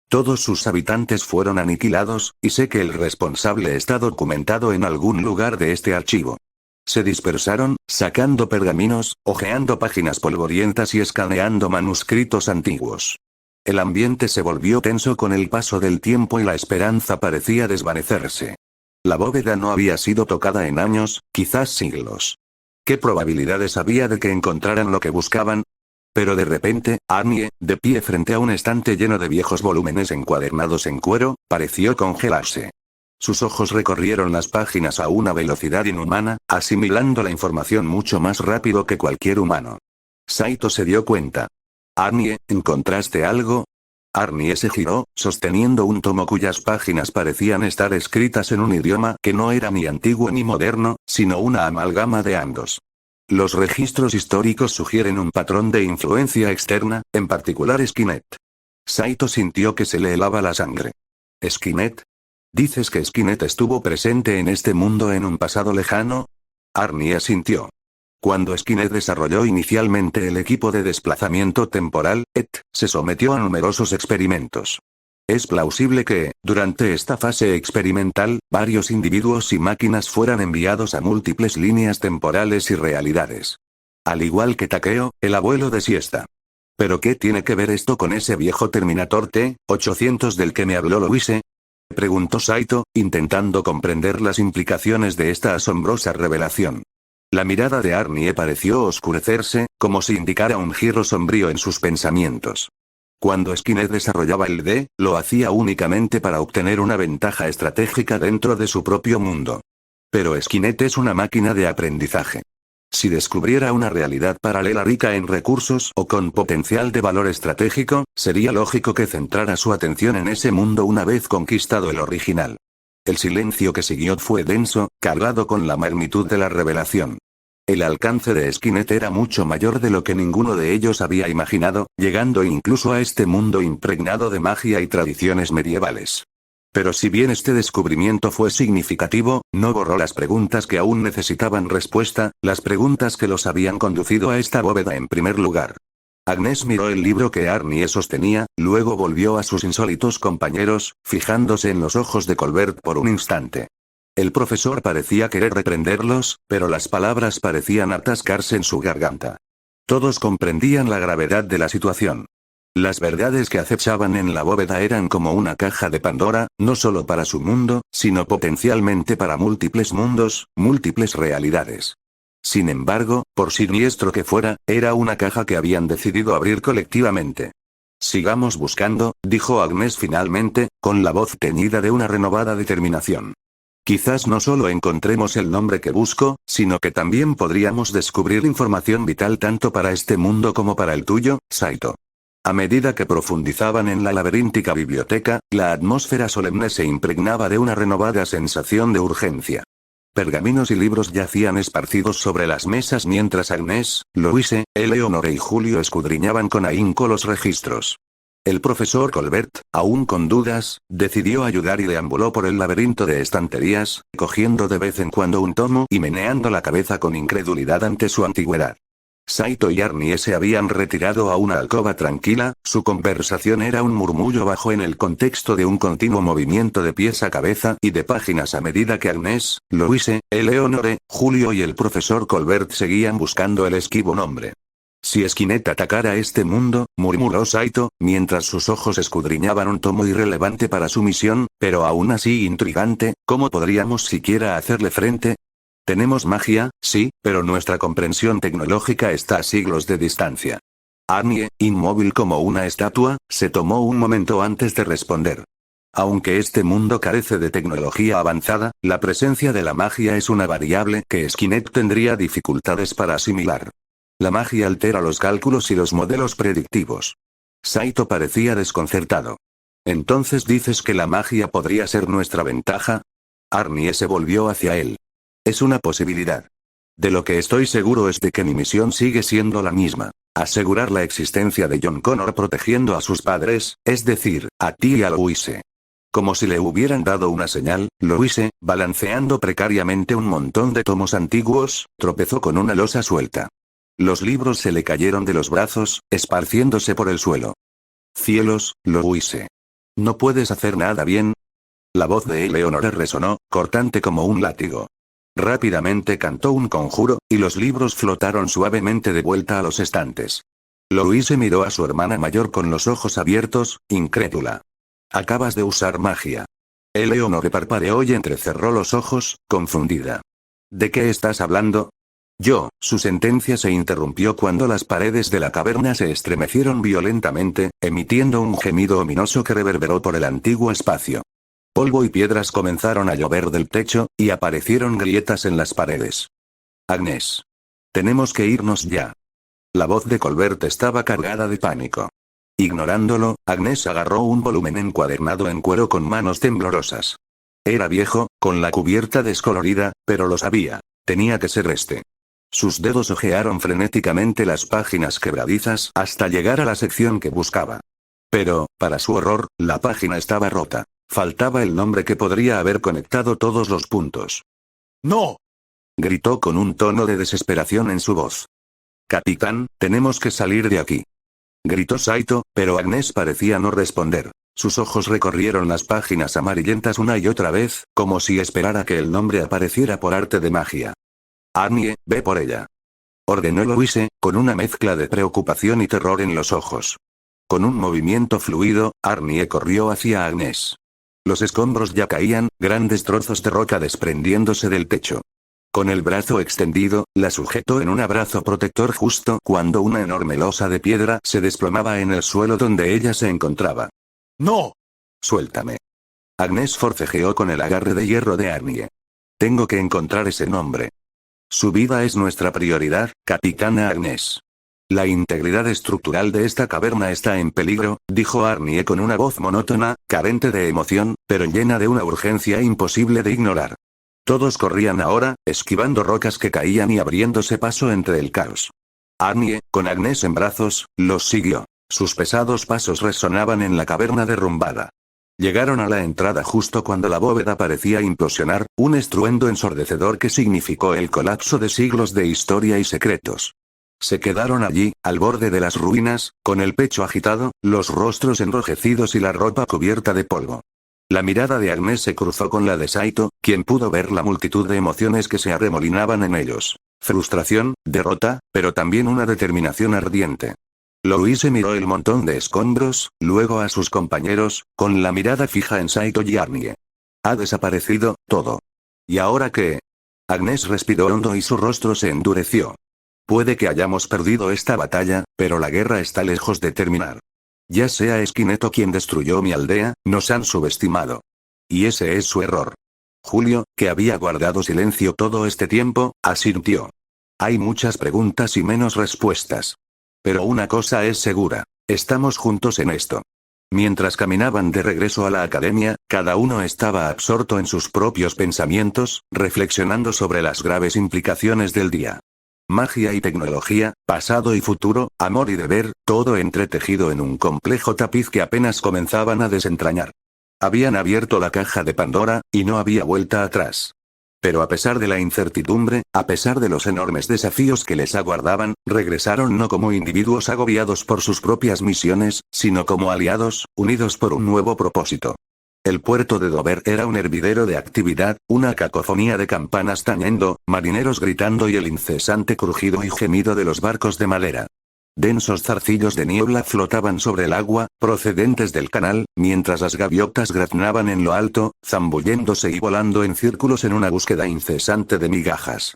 A: Todos sus habitantes fueron aniquilados, y sé que el responsable está documentado en algún lugar de este archivo. Se dispersaron, sacando pergaminos, hojeando páginas polvorientas y escaneando manuscritos antiguos. El ambiente se volvió tenso con el paso del tiempo y la esperanza parecía desvanecerse. La bóveda no había sido tocada en años, quizás siglos. ¿Qué probabilidades había de que encontraran lo que buscaban? Pero de repente, Arnie, de pie frente a un estante lleno de viejos volúmenes encuadernados en cuero, pareció congelarse. Sus ojos recorrieron las páginas a una velocidad inhumana, asimilando la información mucho más rápido que cualquier humano. Saito se dio cuenta. Arnie, ¿encontraste algo? Arnie se giró, sosteniendo un tomo cuyas páginas parecían estar escritas en un idioma que no era ni antiguo ni moderno, sino una amalgama de ambos. Los registros históricos sugieren un patrón de influencia externa, en particular Skynet. Saito sintió que se le helaba la sangre. ¿Skynet? ¿Dices que Skynet estuvo presente en este mundo en un pasado lejano? Arnie asintió. Cuando Skynet desarrolló inicialmente el equipo de desplazamiento temporal, se sometió a numerosos experimentos. Es plausible que, durante esta fase experimental, varios individuos y máquinas fueran enviados a múltiples líneas temporales y realidades. Al igual que Takeo, el abuelo de Siesta. ¿Pero qué tiene que ver esto con ese viejo Terminator T-800 del que me habló Louise? Preguntó Saito, intentando comprender las implicaciones de esta asombrosa revelación. La mirada de Arnie pareció oscurecerse, como si indicara un giro sombrío en sus pensamientos. Cuando Skynet desarrollaba el D, lo hacía únicamente para obtener una ventaja estratégica dentro de su propio mundo. Pero Skynet es una máquina de aprendizaje. Si descubriera una realidad paralela rica en recursos o con potencial de valor estratégico, sería lógico que centrara su atención en ese mundo una vez conquistado el original. El silencio que siguió fue denso, cargado con la magnitud de la revelación. El alcance de Skynet era mucho mayor de lo que ninguno de ellos había imaginado, llegando incluso a este mundo impregnado de magia y tradiciones medievales. Pero si bien este descubrimiento fue significativo, no borró las preguntas que aún necesitaban respuesta, las preguntas que los habían conducido a esta bóveda en primer lugar. Agnes miró el libro que Arnie sostenía, luego volvió a sus insólitos compañeros, fijándose en los ojos de Colbert por un instante. El profesor parecía querer reprenderlos, pero las palabras parecían atascarse en su garganta. Todos comprendían la gravedad de la situación. Las verdades que acechaban en la bóveda eran como una caja de Pandora, no solo para su mundo, sino potencialmente para múltiples mundos, múltiples realidades. Sin embargo, por siniestro que fuera, era una caja que habían decidido abrir colectivamente. Sigamos buscando, dijo Agnes finalmente, con la voz teñida de una renovada determinación. Quizás no solo encontremos el nombre que busco, sino que también podríamos descubrir información vital tanto para este mundo como para el tuyo, Saito. A medida que profundizaban en la laberíntica biblioteca, la atmósfera solemne se impregnaba de una renovada sensación de urgencia. Pergaminos y libros yacían esparcidos sobre las mesas mientras Agnes, Louise, Eleonore y Julio escudriñaban con ahínco los registros. El profesor Colbert, aún con dudas, decidió ayudar y deambuló por el laberinto de estanterías, cogiendo de vez en cuando un tomo y meneando la cabeza con incredulidad ante su antigüedad. Saito y Arnie se habían retirado a una alcoba tranquila, su conversación era un murmullo bajo en el contexto de un continuo movimiento de pies a cabeza y de páginas a medida que Agnes, Louise, Eleonore, Julio y el profesor Colbert seguían buscando el esquivo nombre. Si Skynet atacara este mundo, murmuró Saito, mientras sus ojos escudriñaban un tomo irrelevante para su misión, pero aún así intrigante, ¿cómo podríamos siquiera hacerle frente? Tenemos magia, sí, pero nuestra comprensión tecnológica está a siglos de distancia. Arnie, inmóvil como una estatua, se tomó un momento antes de responder. Aunque este mundo carece de tecnología avanzada, la presencia de la magia es una variable que Skynet tendría dificultades para asimilar. La magia altera los cálculos y los modelos predictivos. Saito parecía desconcertado. ¿Entonces dices que la magia podría ser nuestra ventaja? Arnie se volvió hacia él. Es una posibilidad. De lo que estoy seguro es de que mi misión sigue siendo la misma. Asegurar la existencia de John Connor protegiendo a sus padres, es decir, a ti y a Louise. Como si le hubieran dado una señal, Louise, balanceando precariamente un montón de tomos antiguos, tropezó con una losa suelta. Los libros se le cayeron de los brazos, esparciéndose por el suelo. Cielos, Louise. ¿No puedes hacer nada bien? La voz de Eleonora resonó, cortante como un látigo. Rápidamente cantó un conjuro, y los libros flotaron suavemente de vuelta a los estantes. Louise miró a su hermana mayor con los ojos abiertos, incrédula. Acabas de usar magia. Eleonora parpadeó y entrecerró los ojos, confundida. ¿De qué estás hablando? Su sentencia se interrumpió cuando las paredes de la caverna se estremecieron violentamente, emitiendo un gemido ominoso que reverberó por el antiguo espacio. Polvo y piedras comenzaron a llover del techo, y aparecieron grietas en las paredes. Agnes. Tenemos que irnos ya. La voz de Colbert estaba cargada de pánico. Ignorándolo, Agnes agarró un volumen encuadernado en cuero con manos temblorosas. Era viejo, con la cubierta descolorida, pero lo sabía. Tenía que ser este. Sus dedos hojearon frenéticamente las páginas quebradizas hasta llegar a la sección que buscaba. Pero, para su horror, la página estaba rota. Faltaba el nombre que podría haber conectado todos los puntos.
B: ¡No!
A: Gritó con un tono de desesperación en su voz. Capitán, tenemos que salir de aquí. Gritó Saito, pero Agnes parecía no responder. Sus ojos recorrieron las páginas amarillentas una y otra vez, como si esperara que el nombre apareciera por arte de magia. Arnie, ve por ella. Ordenó Louise, con una mezcla de preocupación y terror en los ojos. Con un movimiento fluido, Arnie corrió hacia Agnes. Los escombros ya caían, grandes trozos de roca desprendiéndose del techo. Con el brazo extendido, la sujetó en un abrazo protector justo cuando una enorme losa de piedra se desplomaba en el suelo donde ella se encontraba.
B: ¡No!
A: Suéltame. Agnes forcejeó con el agarre de hierro de Arnie. Tengo que encontrar ese nombre. Su vida es nuestra prioridad, Capitana Agnes. La integridad estructural de esta caverna está en peligro, dijo Arnie con una voz monótona, carente de emoción, pero llena de una urgencia imposible de ignorar. Todos corrían ahora, esquivando rocas que caían y abriéndose paso entre el caos. Arnie, con Agnes en brazos, los siguió. Sus pesados pasos resonaban en la caverna derrumbada. Llegaron a la entrada justo cuando la bóveda parecía implosionar, un estruendo ensordecedor que significó el colapso de siglos de historia y secretos. Se quedaron allí, al borde de las ruinas, con el pecho agitado, los rostros enrojecidos y la ropa cubierta de polvo. La mirada de Agnes se cruzó con la de Saito, quien pudo ver la multitud de emociones que se arremolinaban en ellos. Frustración, derrota, pero también una determinación ardiente. Louise miró el montón de escombros, luego a sus compañeros, con la mirada fija en Saito y Arnie. Ha desaparecido, todo. ¿Y ahora qué? Agnes respiró hondo y su rostro se endureció. Puede que hayamos perdido esta batalla, pero la guerra está lejos de terminar. Ya sea Skynet o quien destruyó mi aldea, nos han subestimado. Y ese es su error. Julio, que había guardado silencio todo este tiempo, asintió. Hay muchas preguntas y menos respuestas. Pero una cosa es segura, estamos juntos en esto. Mientras caminaban de regreso a la academia, cada uno estaba absorto en sus propios pensamientos, reflexionando sobre las graves implicaciones del día. Magia y tecnología, pasado y futuro, amor y deber, todo entretejido en un complejo tapiz que apenas comenzaban a desentrañar. Habían abierto la caja de Pandora, y no había vuelta atrás. Pero a pesar de la incertidumbre, a pesar de los enormes desafíos que les aguardaban, regresaron no como individuos agobiados por sus propias misiones, sino como aliados, unidos por un nuevo propósito. El puerto de Dover era un hervidero de actividad, una cacofonía de campanas tañendo, marineros gritando y el incesante crujido y gemido de los barcos de madera. Densos zarcillos de niebla flotaban sobre el agua, procedentes del canal, mientras las gaviotas graznaban en lo alto, zambulléndose y volando en círculos en una búsqueda incesante de migajas.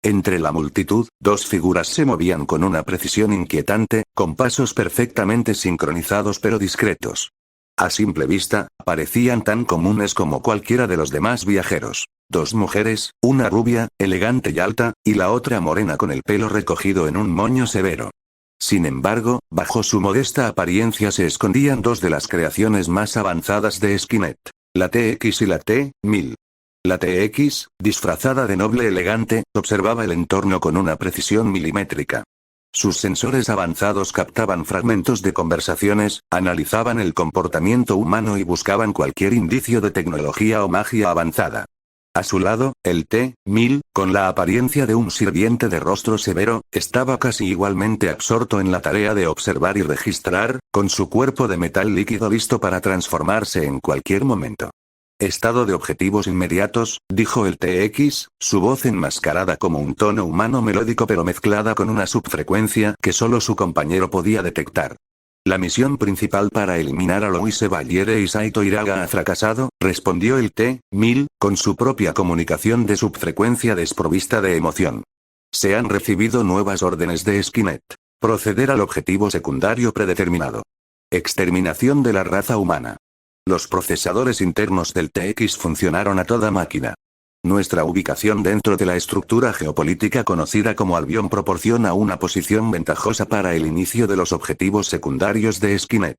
A: Entre la multitud, dos figuras se movían con una precisión inquietante, con pasos perfectamente sincronizados pero discretos. A simple vista, parecían tan comunes como cualquiera de los demás viajeros. Dos mujeres, una rubia, elegante y alta, y la otra morena con el pelo recogido en un moño severo. Sin embargo, bajo su modesta apariencia se escondían dos de las creaciones más avanzadas de Skynet, la TX y la T-1000. La TX, disfrazada de noble elegante, observaba el entorno con una precisión milimétrica. Sus sensores avanzados captaban fragmentos de conversaciones, analizaban el comportamiento humano y buscaban cualquier indicio de tecnología o magia avanzada. A su lado, el T-1000, con la apariencia de un sirviente de rostro severo, estaba casi igualmente absorto en la tarea de observar y registrar, con su cuerpo de metal líquido listo para transformarse en cualquier momento. Estado de objetivos inmediatos, dijo el TX, su voz enmascarada como un tono humano melódico pero mezclada con una subfrecuencia que solo su compañero podía detectar. La misión principal para eliminar a Louise Bagliere y Saito Hiraga ha fracasado, respondió el T-1000, con su propia comunicación de subfrecuencia desprovista de emoción. Se han recibido nuevas órdenes de Skynet. Proceder al objetivo secundario predeterminado. Exterminación de la raza humana. Los procesadores internos del TX funcionaron a toda máquina. Nuestra ubicación dentro de la estructura geopolítica conocida como Albion proporciona una posición ventajosa para el inicio de los objetivos secundarios de Skynet.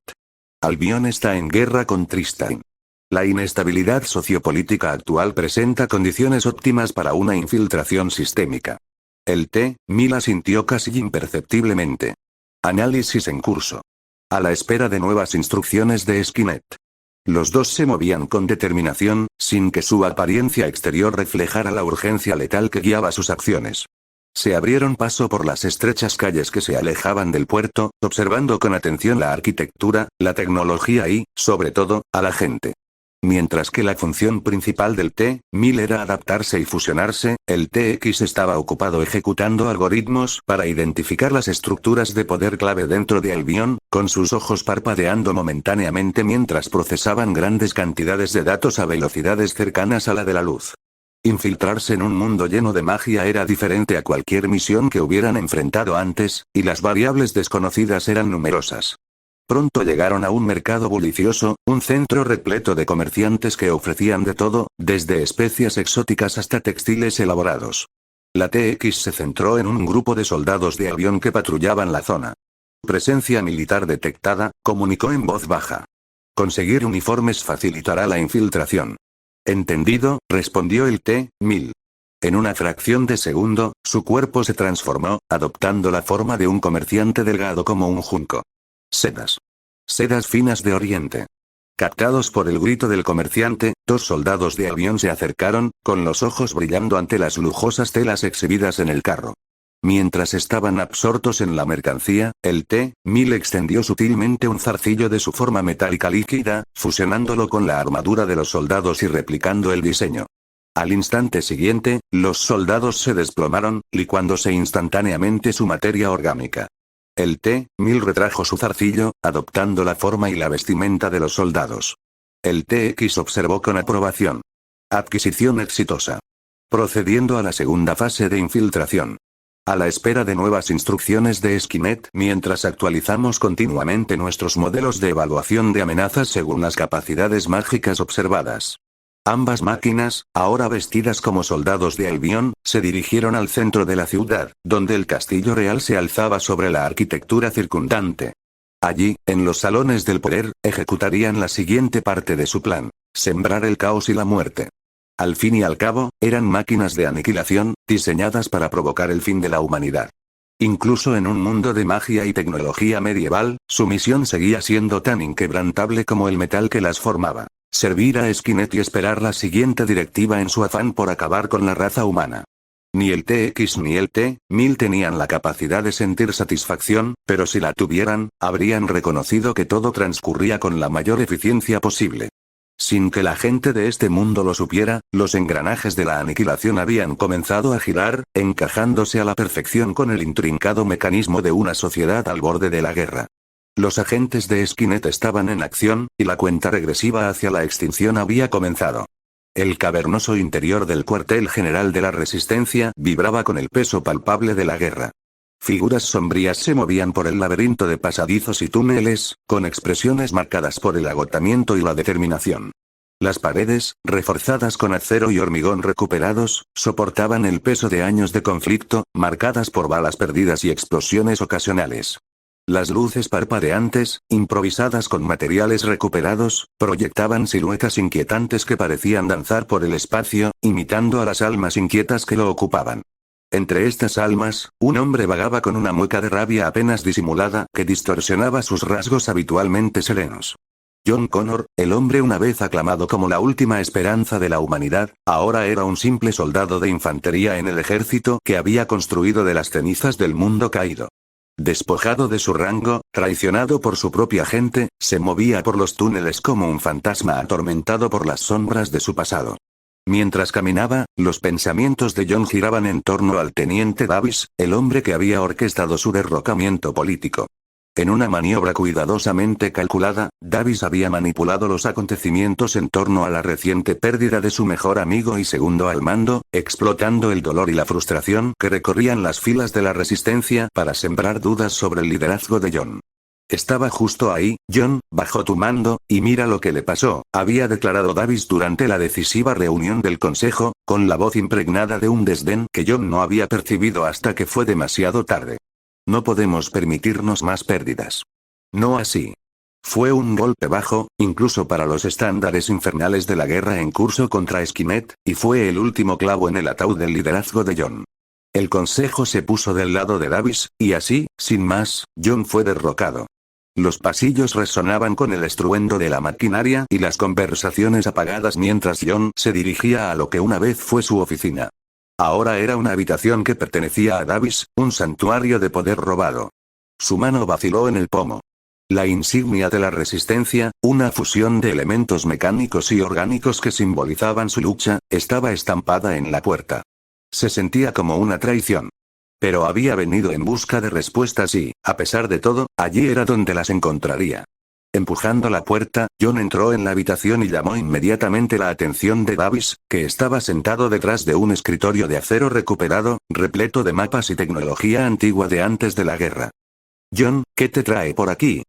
A: Albion está en guerra con Tristan. La inestabilidad sociopolítica actual presenta condiciones óptimas para una infiltración sistémica. El T-1000 asintió casi imperceptiblemente. Análisis en curso. A la espera de nuevas instrucciones de Skynet. Los dos se movían con determinación, sin que su apariencia exterior reflejara la urgencia letal que guiaba sus acciones. Se abrieron paso por las estrechas calles que se alejaban del puerto, observando con atención la arquitectura, la tecnología y, sobre todo, a la gente. Mientras que la función principal del T-1000 era adaptarse y fusionarse, el TX estaba ocupado ejecutando algoritmos para identificar las estructuras de poder clave dentro de Albion, con sus ojos parpadeando momentáneamente mientras procesaban grandes cantidades de datos a velocidades cercanas a la de la luz. Infiltrarse en un mundo lleno de magia era diferente a cualquier misión que hubieran enfrentado antes, y las variables desconocidas eran numerosas. Pronto llegaron a un mercado bullicioso, un centro repleto de comerciantes que ofrecían de todo, desde especias exóticas hasta textiles elaborados. La TX se centró en un grupo de soldados de avión que patrullaban la zona. Presencia militar detectada, comunicó en voz baja. Conseguir uniformes facilitará la infiltración. Entendido, respondió el T-1000. En una fracción de segundo, su cuerpo se transformó, adoptando la forma de un comerciante delgado como un junco. Sedas. Sedas finas de Oriente. Captados por el grito del comerciante, dos soldados de avión se acercaron, con los ojos brillando ante las lujosas telas exhibidas en el carro. Mientras estaban absortos en la mercancía, el T-1000 extendió sutilmente un zarcillo de su forma metálica líquida, fusionándolo con la armadura de los soldados y replicando el diseño. Al instante siguiente, los soldados se desplomaron, licuándose instantáneamente su materia orgánica. El T-1000 retrajo su zarcillo, adoptando la forma y la vestimenta de los soldados. El TX observó con aprobación. Adquisición exitosa. Procediendo a la segunda fase de infiltración. A la espera de nuevas instrucciones de Skynet mientras actualizamos continuamente nuestros modelos de evaluación de amenazas según las capacidades mágicas observadas. Ambas máquinas, ahora vestidas como soldados de Albion, se dirigieron al centro de la ciudad, donde el castillo real se alzaba sobre la arquitectura circundante. Allí, en los salones del poder, ejecutarían la siguiente parte de su plan: sembrar el caos y la muerte. Al fin y al cabo, eran máquinas de aniquilación, diseñadas para provocar el fin de la humanidad. Incluso en un mundo de magia y tecnología medieval, su misión seguía siendo tan inquebrantable como el metal que las formaba. Servir a Skynet y esperar la siguiente directiva en su afán por acabar con la raza humana. Ni el TX ni el T-1000 tenían la capacidad de sentir satisfacción, pero si la tuvieran, habrían reconocido que todo transcurría con la mayor eficiencia posible. Sin que la gente de este mundo lo supiera, los engranajes de la aniquilación habían comenzado a girar, encajándose a la perfección con el intrincado mecanismo de una sociedad al borde de la guerra. Los agentes de Skynet estaban en acción, y la cuenta regresiva hacia la extinción había comenzado. El cavernoso interior del cuartel general de la Resistencia vibraba con el peso palpable de la guerra. Figuras sombrías se movían por el laberinto de pasadizos y túneles, con expresiones marcadas por el agotamiento y la determinación. Las paredes, reforzadas con acero y hormigón recuperados, soportaban el peso de años de conflicto, marcadas por balas perdidas y explosiones ocasionales. Las luces parpadeantes, improvisadas con materiales recuperados, proyectaban siluetas inquietantes que parecían danzar por el espacio, imitando a las almas inquietas que lo ocupaban. Entre estas almas, un hombre vagaba con una mueca de rabia apenas disimulada que distorsionaba sus rasgos habitualmente serenos. John Connor, el hombre una vez aclamado como la última esperanza de la humanidad, ahora era un simple soldado de infantería en el ejército que había construido de las cenizas del mundo caído. Despojado de su rango, traicionado por su propia gente, se movía por los túneles como un fantasma atormentado por las sombras de su pasado. Mientras caminaba, los pensamientos de John giraban en torno al teniente Davis, el hombre que había orquestado su derrocamiento político. En una maniobra cuidadosamente calculada, Davis había manipulado los acontecimientos en torno a la reciente pérdida de su mejor amigo y segundo al mando, explotando el dolor y la frustración que recorrían las filas de la resistencia para sembrar dudas sobre el liderazgo de John. Estaba justo ahí, John, bajo tu mando, y mira lo que le pasó, había declarado Davis durante la decisiva reunión del consejo, con la voz impregnada de un desdén que John no había percibido hasta que fue demasiado tarde. No podemos permitirnos más pérdidas. No así. Fue un golpe bajo, incluso para los estándares infernales de la guerra en curso contra Skynet, y fue el último clavo en el ataúd del liderazgo de John. El consejo se puso del lado de Davis, y así, sin más, John fue derrocado. Los pasillos resonaban con el estruendo de la maquinaria y las conversaciones apagadas mientras John se dirigía a lo que una vez fue su oficina. Ahora era una habitación que pertenecía a Davis, un santuario de poder robado. Su mano vaciló en el pomo. La insignia de la resistencia, una fusión de elementos mecánicos y orgánicos que simbolizaban su lucha, estaba estampada en la puerta. Se sentía como una traición. Pero había venido en busca de respuestas y, a pesar de todo, allí era donde las encontraría. Empujando la puerta, John entró en la habitación y llamó inmediatamente la atención de Davis, que estaba sentado detrás de un escritorio de acero recuperado, repleto de mapas y tecnología antigua de antes de la guerra. «John, ¿qué te trae por aquí?»,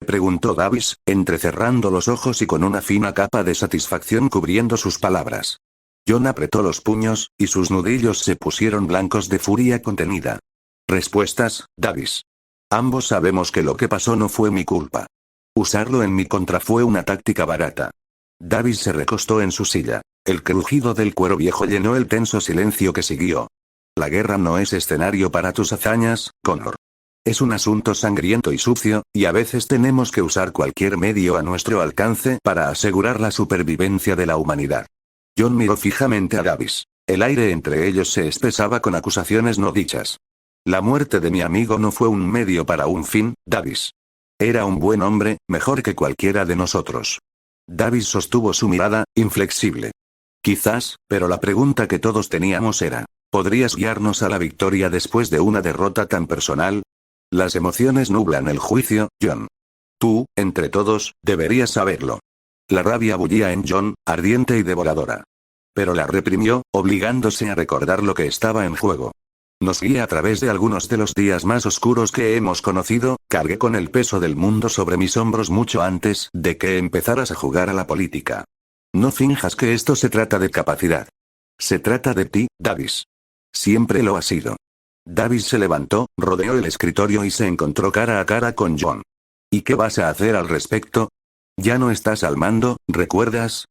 A: preguntó Davis, entrecerrando los ojos y con una fina capa de satisfacción cubriendo sus palabras. John apretó los puños, y sus nudillos se pusieron blancos de furia contenida. «Respuestas, Davis. Ambos sabemos que lo que pasó no fue mi culpa. Usarlo en mi contra fue una táctica barata». Davis se recostó en su silla. El crujido del cuero viejo llenó el tenso silencio que siguió. «La guerra no es escenario para tus hazañas, Connor. Es un asunto sangriento y sucio, y a veces tenemos que usar cualquier medio a nuestro alcance para asegurar la supervivencia de la humanidad». John miró fijamente a Davis. El aire entre ellos se espesaba con acusaciones no dichas. «La muerte de mi amigo no fue un medio para un fin, Davis. Era un buen hombre, mejor que cualquiera de nosotros». Davis sostuvo su mirada, inflexible. «Quizás, pero la pregunta que todos teníamos era, ¿podrías guiarnos a la victoria después de una derrota tan personal? Las emociones nublan el juicio, John. Tú, entre todos, deberías saberlo». La rabia bullía en John, ardiente y devoradora. Pero la reprimió, obligándose a recordar lo que estaba en juego. «Nos guía a través de algunos de los días más oscuros que hemos conocido, cargué con el peso del mundo sobre mis hombros mucho antes de que empezaras a jugar a la política. No finjas que esto se trata de capacidad. Se trata de ti, Davis. Siempre lo ha sido». Davis se levantó, rodeó el escritorio y se encontró cara a cara con John. «¿Y qué vas a hacer al respecto? Ya no estás al mando, ¿recuerdas?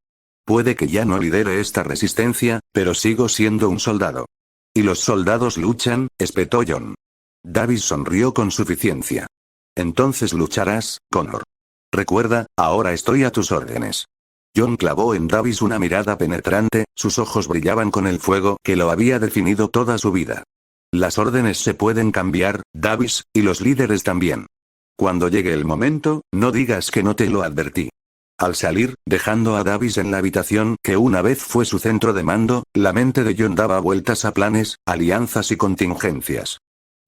A: Puede que ya no lidere esta resistencia, pero sigo siendo un soldado. Y los soldados luchan», espetó John. Davis sonrió con suficiencia. «Entonces lucharás, Connor. Recuerda, ahora estoy a tus órdenes». John clavó en Davis una mirada penetrante, sus ojos brillaban con el fuego que lo había definido toda su vida. «Las órdenes se pueden cambiar, Davis, y los líderes también. Cuando llegue el momento, no digas que no te lo advertí». Al salir, dejando a Davis en la habitación que una vez fue su centro de mando, la mente de John daba vueltas a planes, alianzas y contingencias.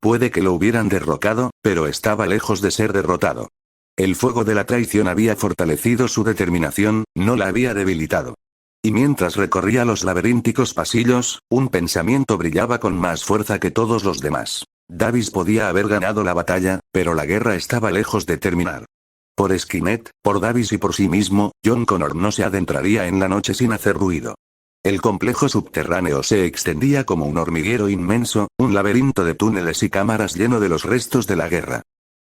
A: Puede que lo hubieran derrocado, pero estaba lejos de ser derrotado. El fuego de la traición había fortalecido su determinación, no la había debilitado. Y mientras recorría los laberínticos pasillos, un pensamiento brillaba con más fuerza que todos los demás. Davis podía haber ganado la batalla, pero la guerra estaba lejos de terminar. Por Skynet, por Davis y por sí mismo, John Connor no se adentraría en la noche sin hacer ruido. El complejo subterráneo se extendía como un hormiguero inmenso, un laberinto de túneles y cámaras lleno de los restos de la guerra.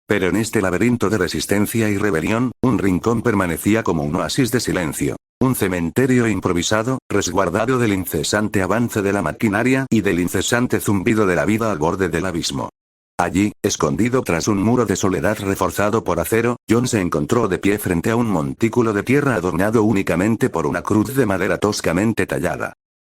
A: Pero en este laberinto de resistencia y rebelión, un rincón permanecía como un oasis de silencio. Un cementerio improvisado, resguardado del incesante avance de la maquinaria y del incesante zumbido de la vida al borde del abismo. Allí, escondido tras un muro de soledad reforzado por acero, John se encontró de pie frente a un montículo de tierra adornado únicamente por una cruz de madera toscamente tallada.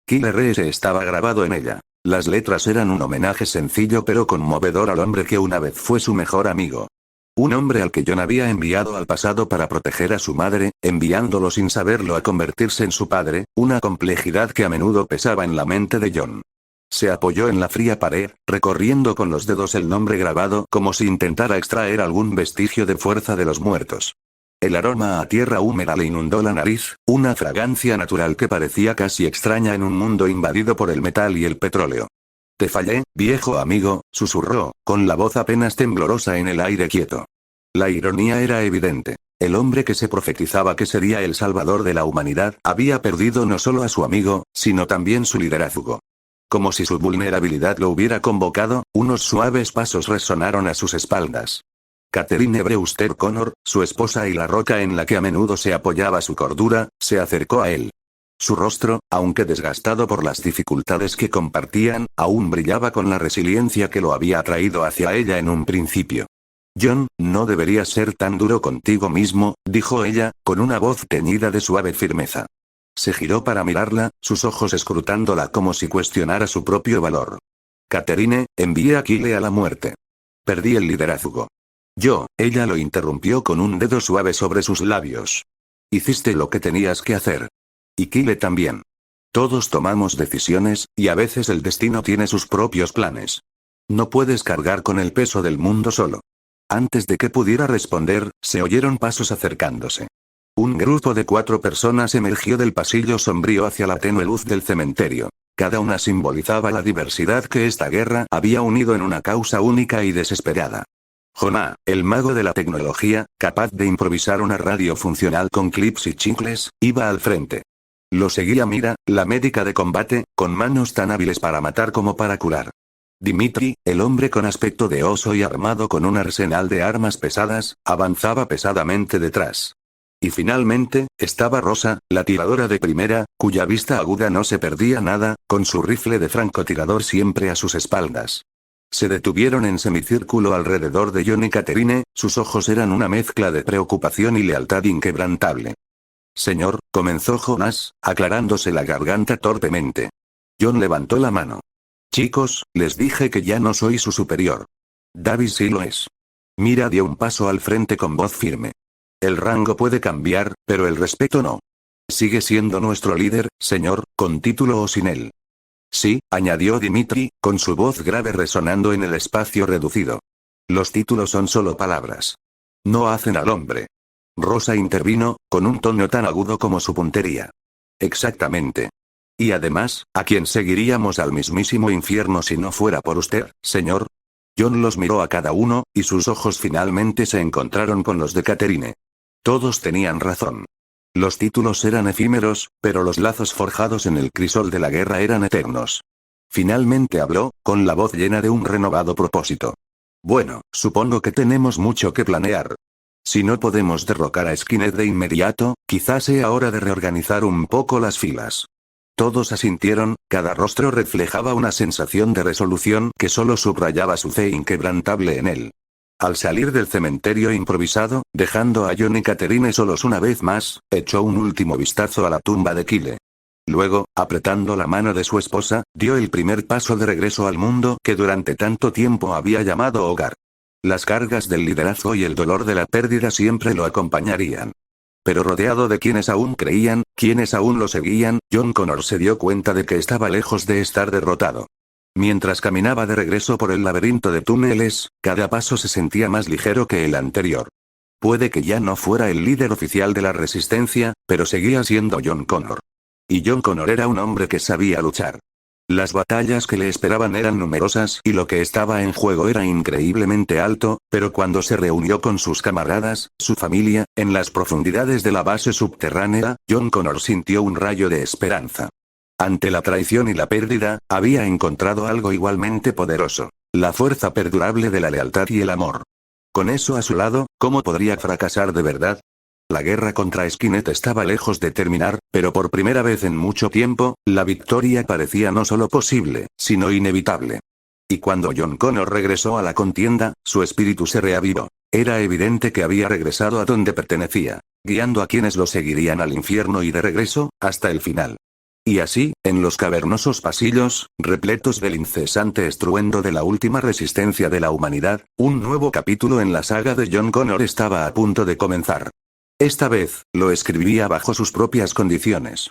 A: Killer S estaba grabado en ella. Las letras eran un homenaje sencillo pero conmovedor al hombre que una vez fue su mejor amigo. Un hombre al que John había enviado al pasado para proteger a su madre, enviándolo sin saberlo a convertirse en su padre, una complejidad que a menudo pesaba en la mente de John. Se apoyó en la fría pared, recorriendo con los dedos el nombre grabado como si intentara extraer algún vestigio de fuerza de los muertos. El aroma a tierra húmeda le inundó la nariz, una fragancia natural que parecía casi extraña en un mundo invadido por el metal y el petróleo. «Te fallé, viejo amigo», susurró, con la voz apenas temblorosa en el aire quieto. La ironía era evidente. El hombre que se profetizaba que sería el salvador de la humanidad había perdido no solo a su amigo, sino también su liderazgo. Como si su vulnerabilidad lo hubiera convocado, unos suaves pasos resonaron a sus espaldas. Catherine Brewster Connor, su esposa y la roca en la que a menudo se apoyaba su cordura, se acercó a él. Su rostro, aunque desgastado por las dificultades que compartían, aún brillaba con la resiliencia que lo había atraído hacia ella en un principio. «John, no deberías ser tan duro contigo mismo», dijo ella, con una voz teñida de suave firmeza. Se giró para mirarla, sus ojos escrutándola como si cuestionara su propio valor. «Catherine, envié a Kyle a la muerte. Perdí el liderazgo». Ella lo interrumpió con un dedo suave sobre sus labios. «Hiciste lo que tenías que hacer. Y Kyle también. Todos tomamos decisiones, y a veces el destino tiene sus propios planes. No puedes cargar con el peso del mundo solo». Antes de que pudiera responder, se oyeron pasos acercándose. Un grupo de 4 personas emergió del pasillo sombrío hacia la tenue luz del cementerio. Cada una simbolizaba la diversidad que esta guerra había unido en una causa única y desesperada. Jonah, el mago de la tecnología, capaz de improvisar una radio funcional con clips y chicles, iba al frente. Lo seguía Mira, la médica de combate, con manos tan hábiles para matar como para curar. Dimitri, el hombre con aspecto de oso y armado con un arsenal de armas pesadas, avanzaba pesadamente detrás. Y finalmente, estaba Rosa, la tiradora de primera, cuya vista aguda no se perdía nada, con su rifle de francotirador siempre a sus espaldas. Se detuvieron en semicírculo alrededor de John y Catherine, sus ojos eran una mezcla de preocupación y lealtad inquebrantable. «Señor», comenzó Jonas, aclarándose la garganta torpemente. John levantó la mano. «Chicos, les dije que ya no soy su superior. Davis sí lo es». Mira dio un paso al frente con voz firme. «El rango puede cambiar, pero el respeto no. Sigue siendo nuestro líder, señor, con título o sin él». «Sí», añadió Dimitri, con su voz grave resonando en el espacio reducido. «Los títulos son solo palabras. No hacen al hombre». Rosa intervino, con un tono tan agudo como su puntería. «Exactamente. Y además, ¿a quién seguiríamos al mismísimo infierno si no fuera por usted, señor?» John los miró a cada uno, y sus ojos finalmente se encontraron con los de Catherine. Todos tenían razón. Los títulos eran efímeros, pero los lazos forjados en el crisol de la guerra eran eternos. Finalmente habló, con la voz llena de un renovado propósito. «Bueno, supongo que tenemos mucho que planear. Si no podemos derrocar a Skynet de inmediato, quizás sea hora de reorganizar un poco las filas». Todos asintieron, cada rostro reflejaba una sensación de resolución que solo subrayaba su fe inquebrantable en él. Al salir del cementerio improvisado, dejando a John y Catherine solos una vez más, echó un último vistazo a la tumba de Kyle. Luego, apretando la mano de su esposa, dio el primer paso de regreso al mundo que durante tanto tiempo había llamado hogar. Las cargas del liderazgo y el dolor de la pérdida siempre lo acompañarían. Pero rodeado de quienes aún creían, quienes aún lo seguían, John Connor se dio cuenta de que estaba lejos de estar derrotado. Mientras caminaba de regreso por el laberinto de túneles, cada paso se sentía más ligero que el anterior. Puede que ya no fuera el líder oficial de la resistencia, pero seguía siendo John Connor. Y John Connor era un hombre que sabía luchar. Las batallas que le esperaban eran numerosas y lo que estaba en juego era increíblemente alto, pero cuando se reunió con sus camaradas, su familia, en las profundidades de la base subterránea, John Connor sintió un rayo de esperanza. Ante la traición y la pérdida, había encontrado algo igualmente poderoso: la fuerza perdurable de la lealtad y el amor. Con eso a su lado, ¿cómo podría fracasar de verdad? La guerra contra Skynet estaba lejos de terminar, pero por primera vez en mucho tiempo, la victoria parecía no solo posible, sino inevitable. Y cuando John Connor regresó a la contienda, su espíritu se reavivó. Era evidente que había regresado a donde pertenecía, guiando a quienes lo seguirían al infierno y de regreso, hasta el final. Y así, en los cavernosos pasillos, repletos del incesante estruendo de la última resistencia de la humanidad, un nuevo capítulo en la saga de John Connor estaba a punto de comenzar. Esta vez, lo escribiría bajo sus propias condiciones.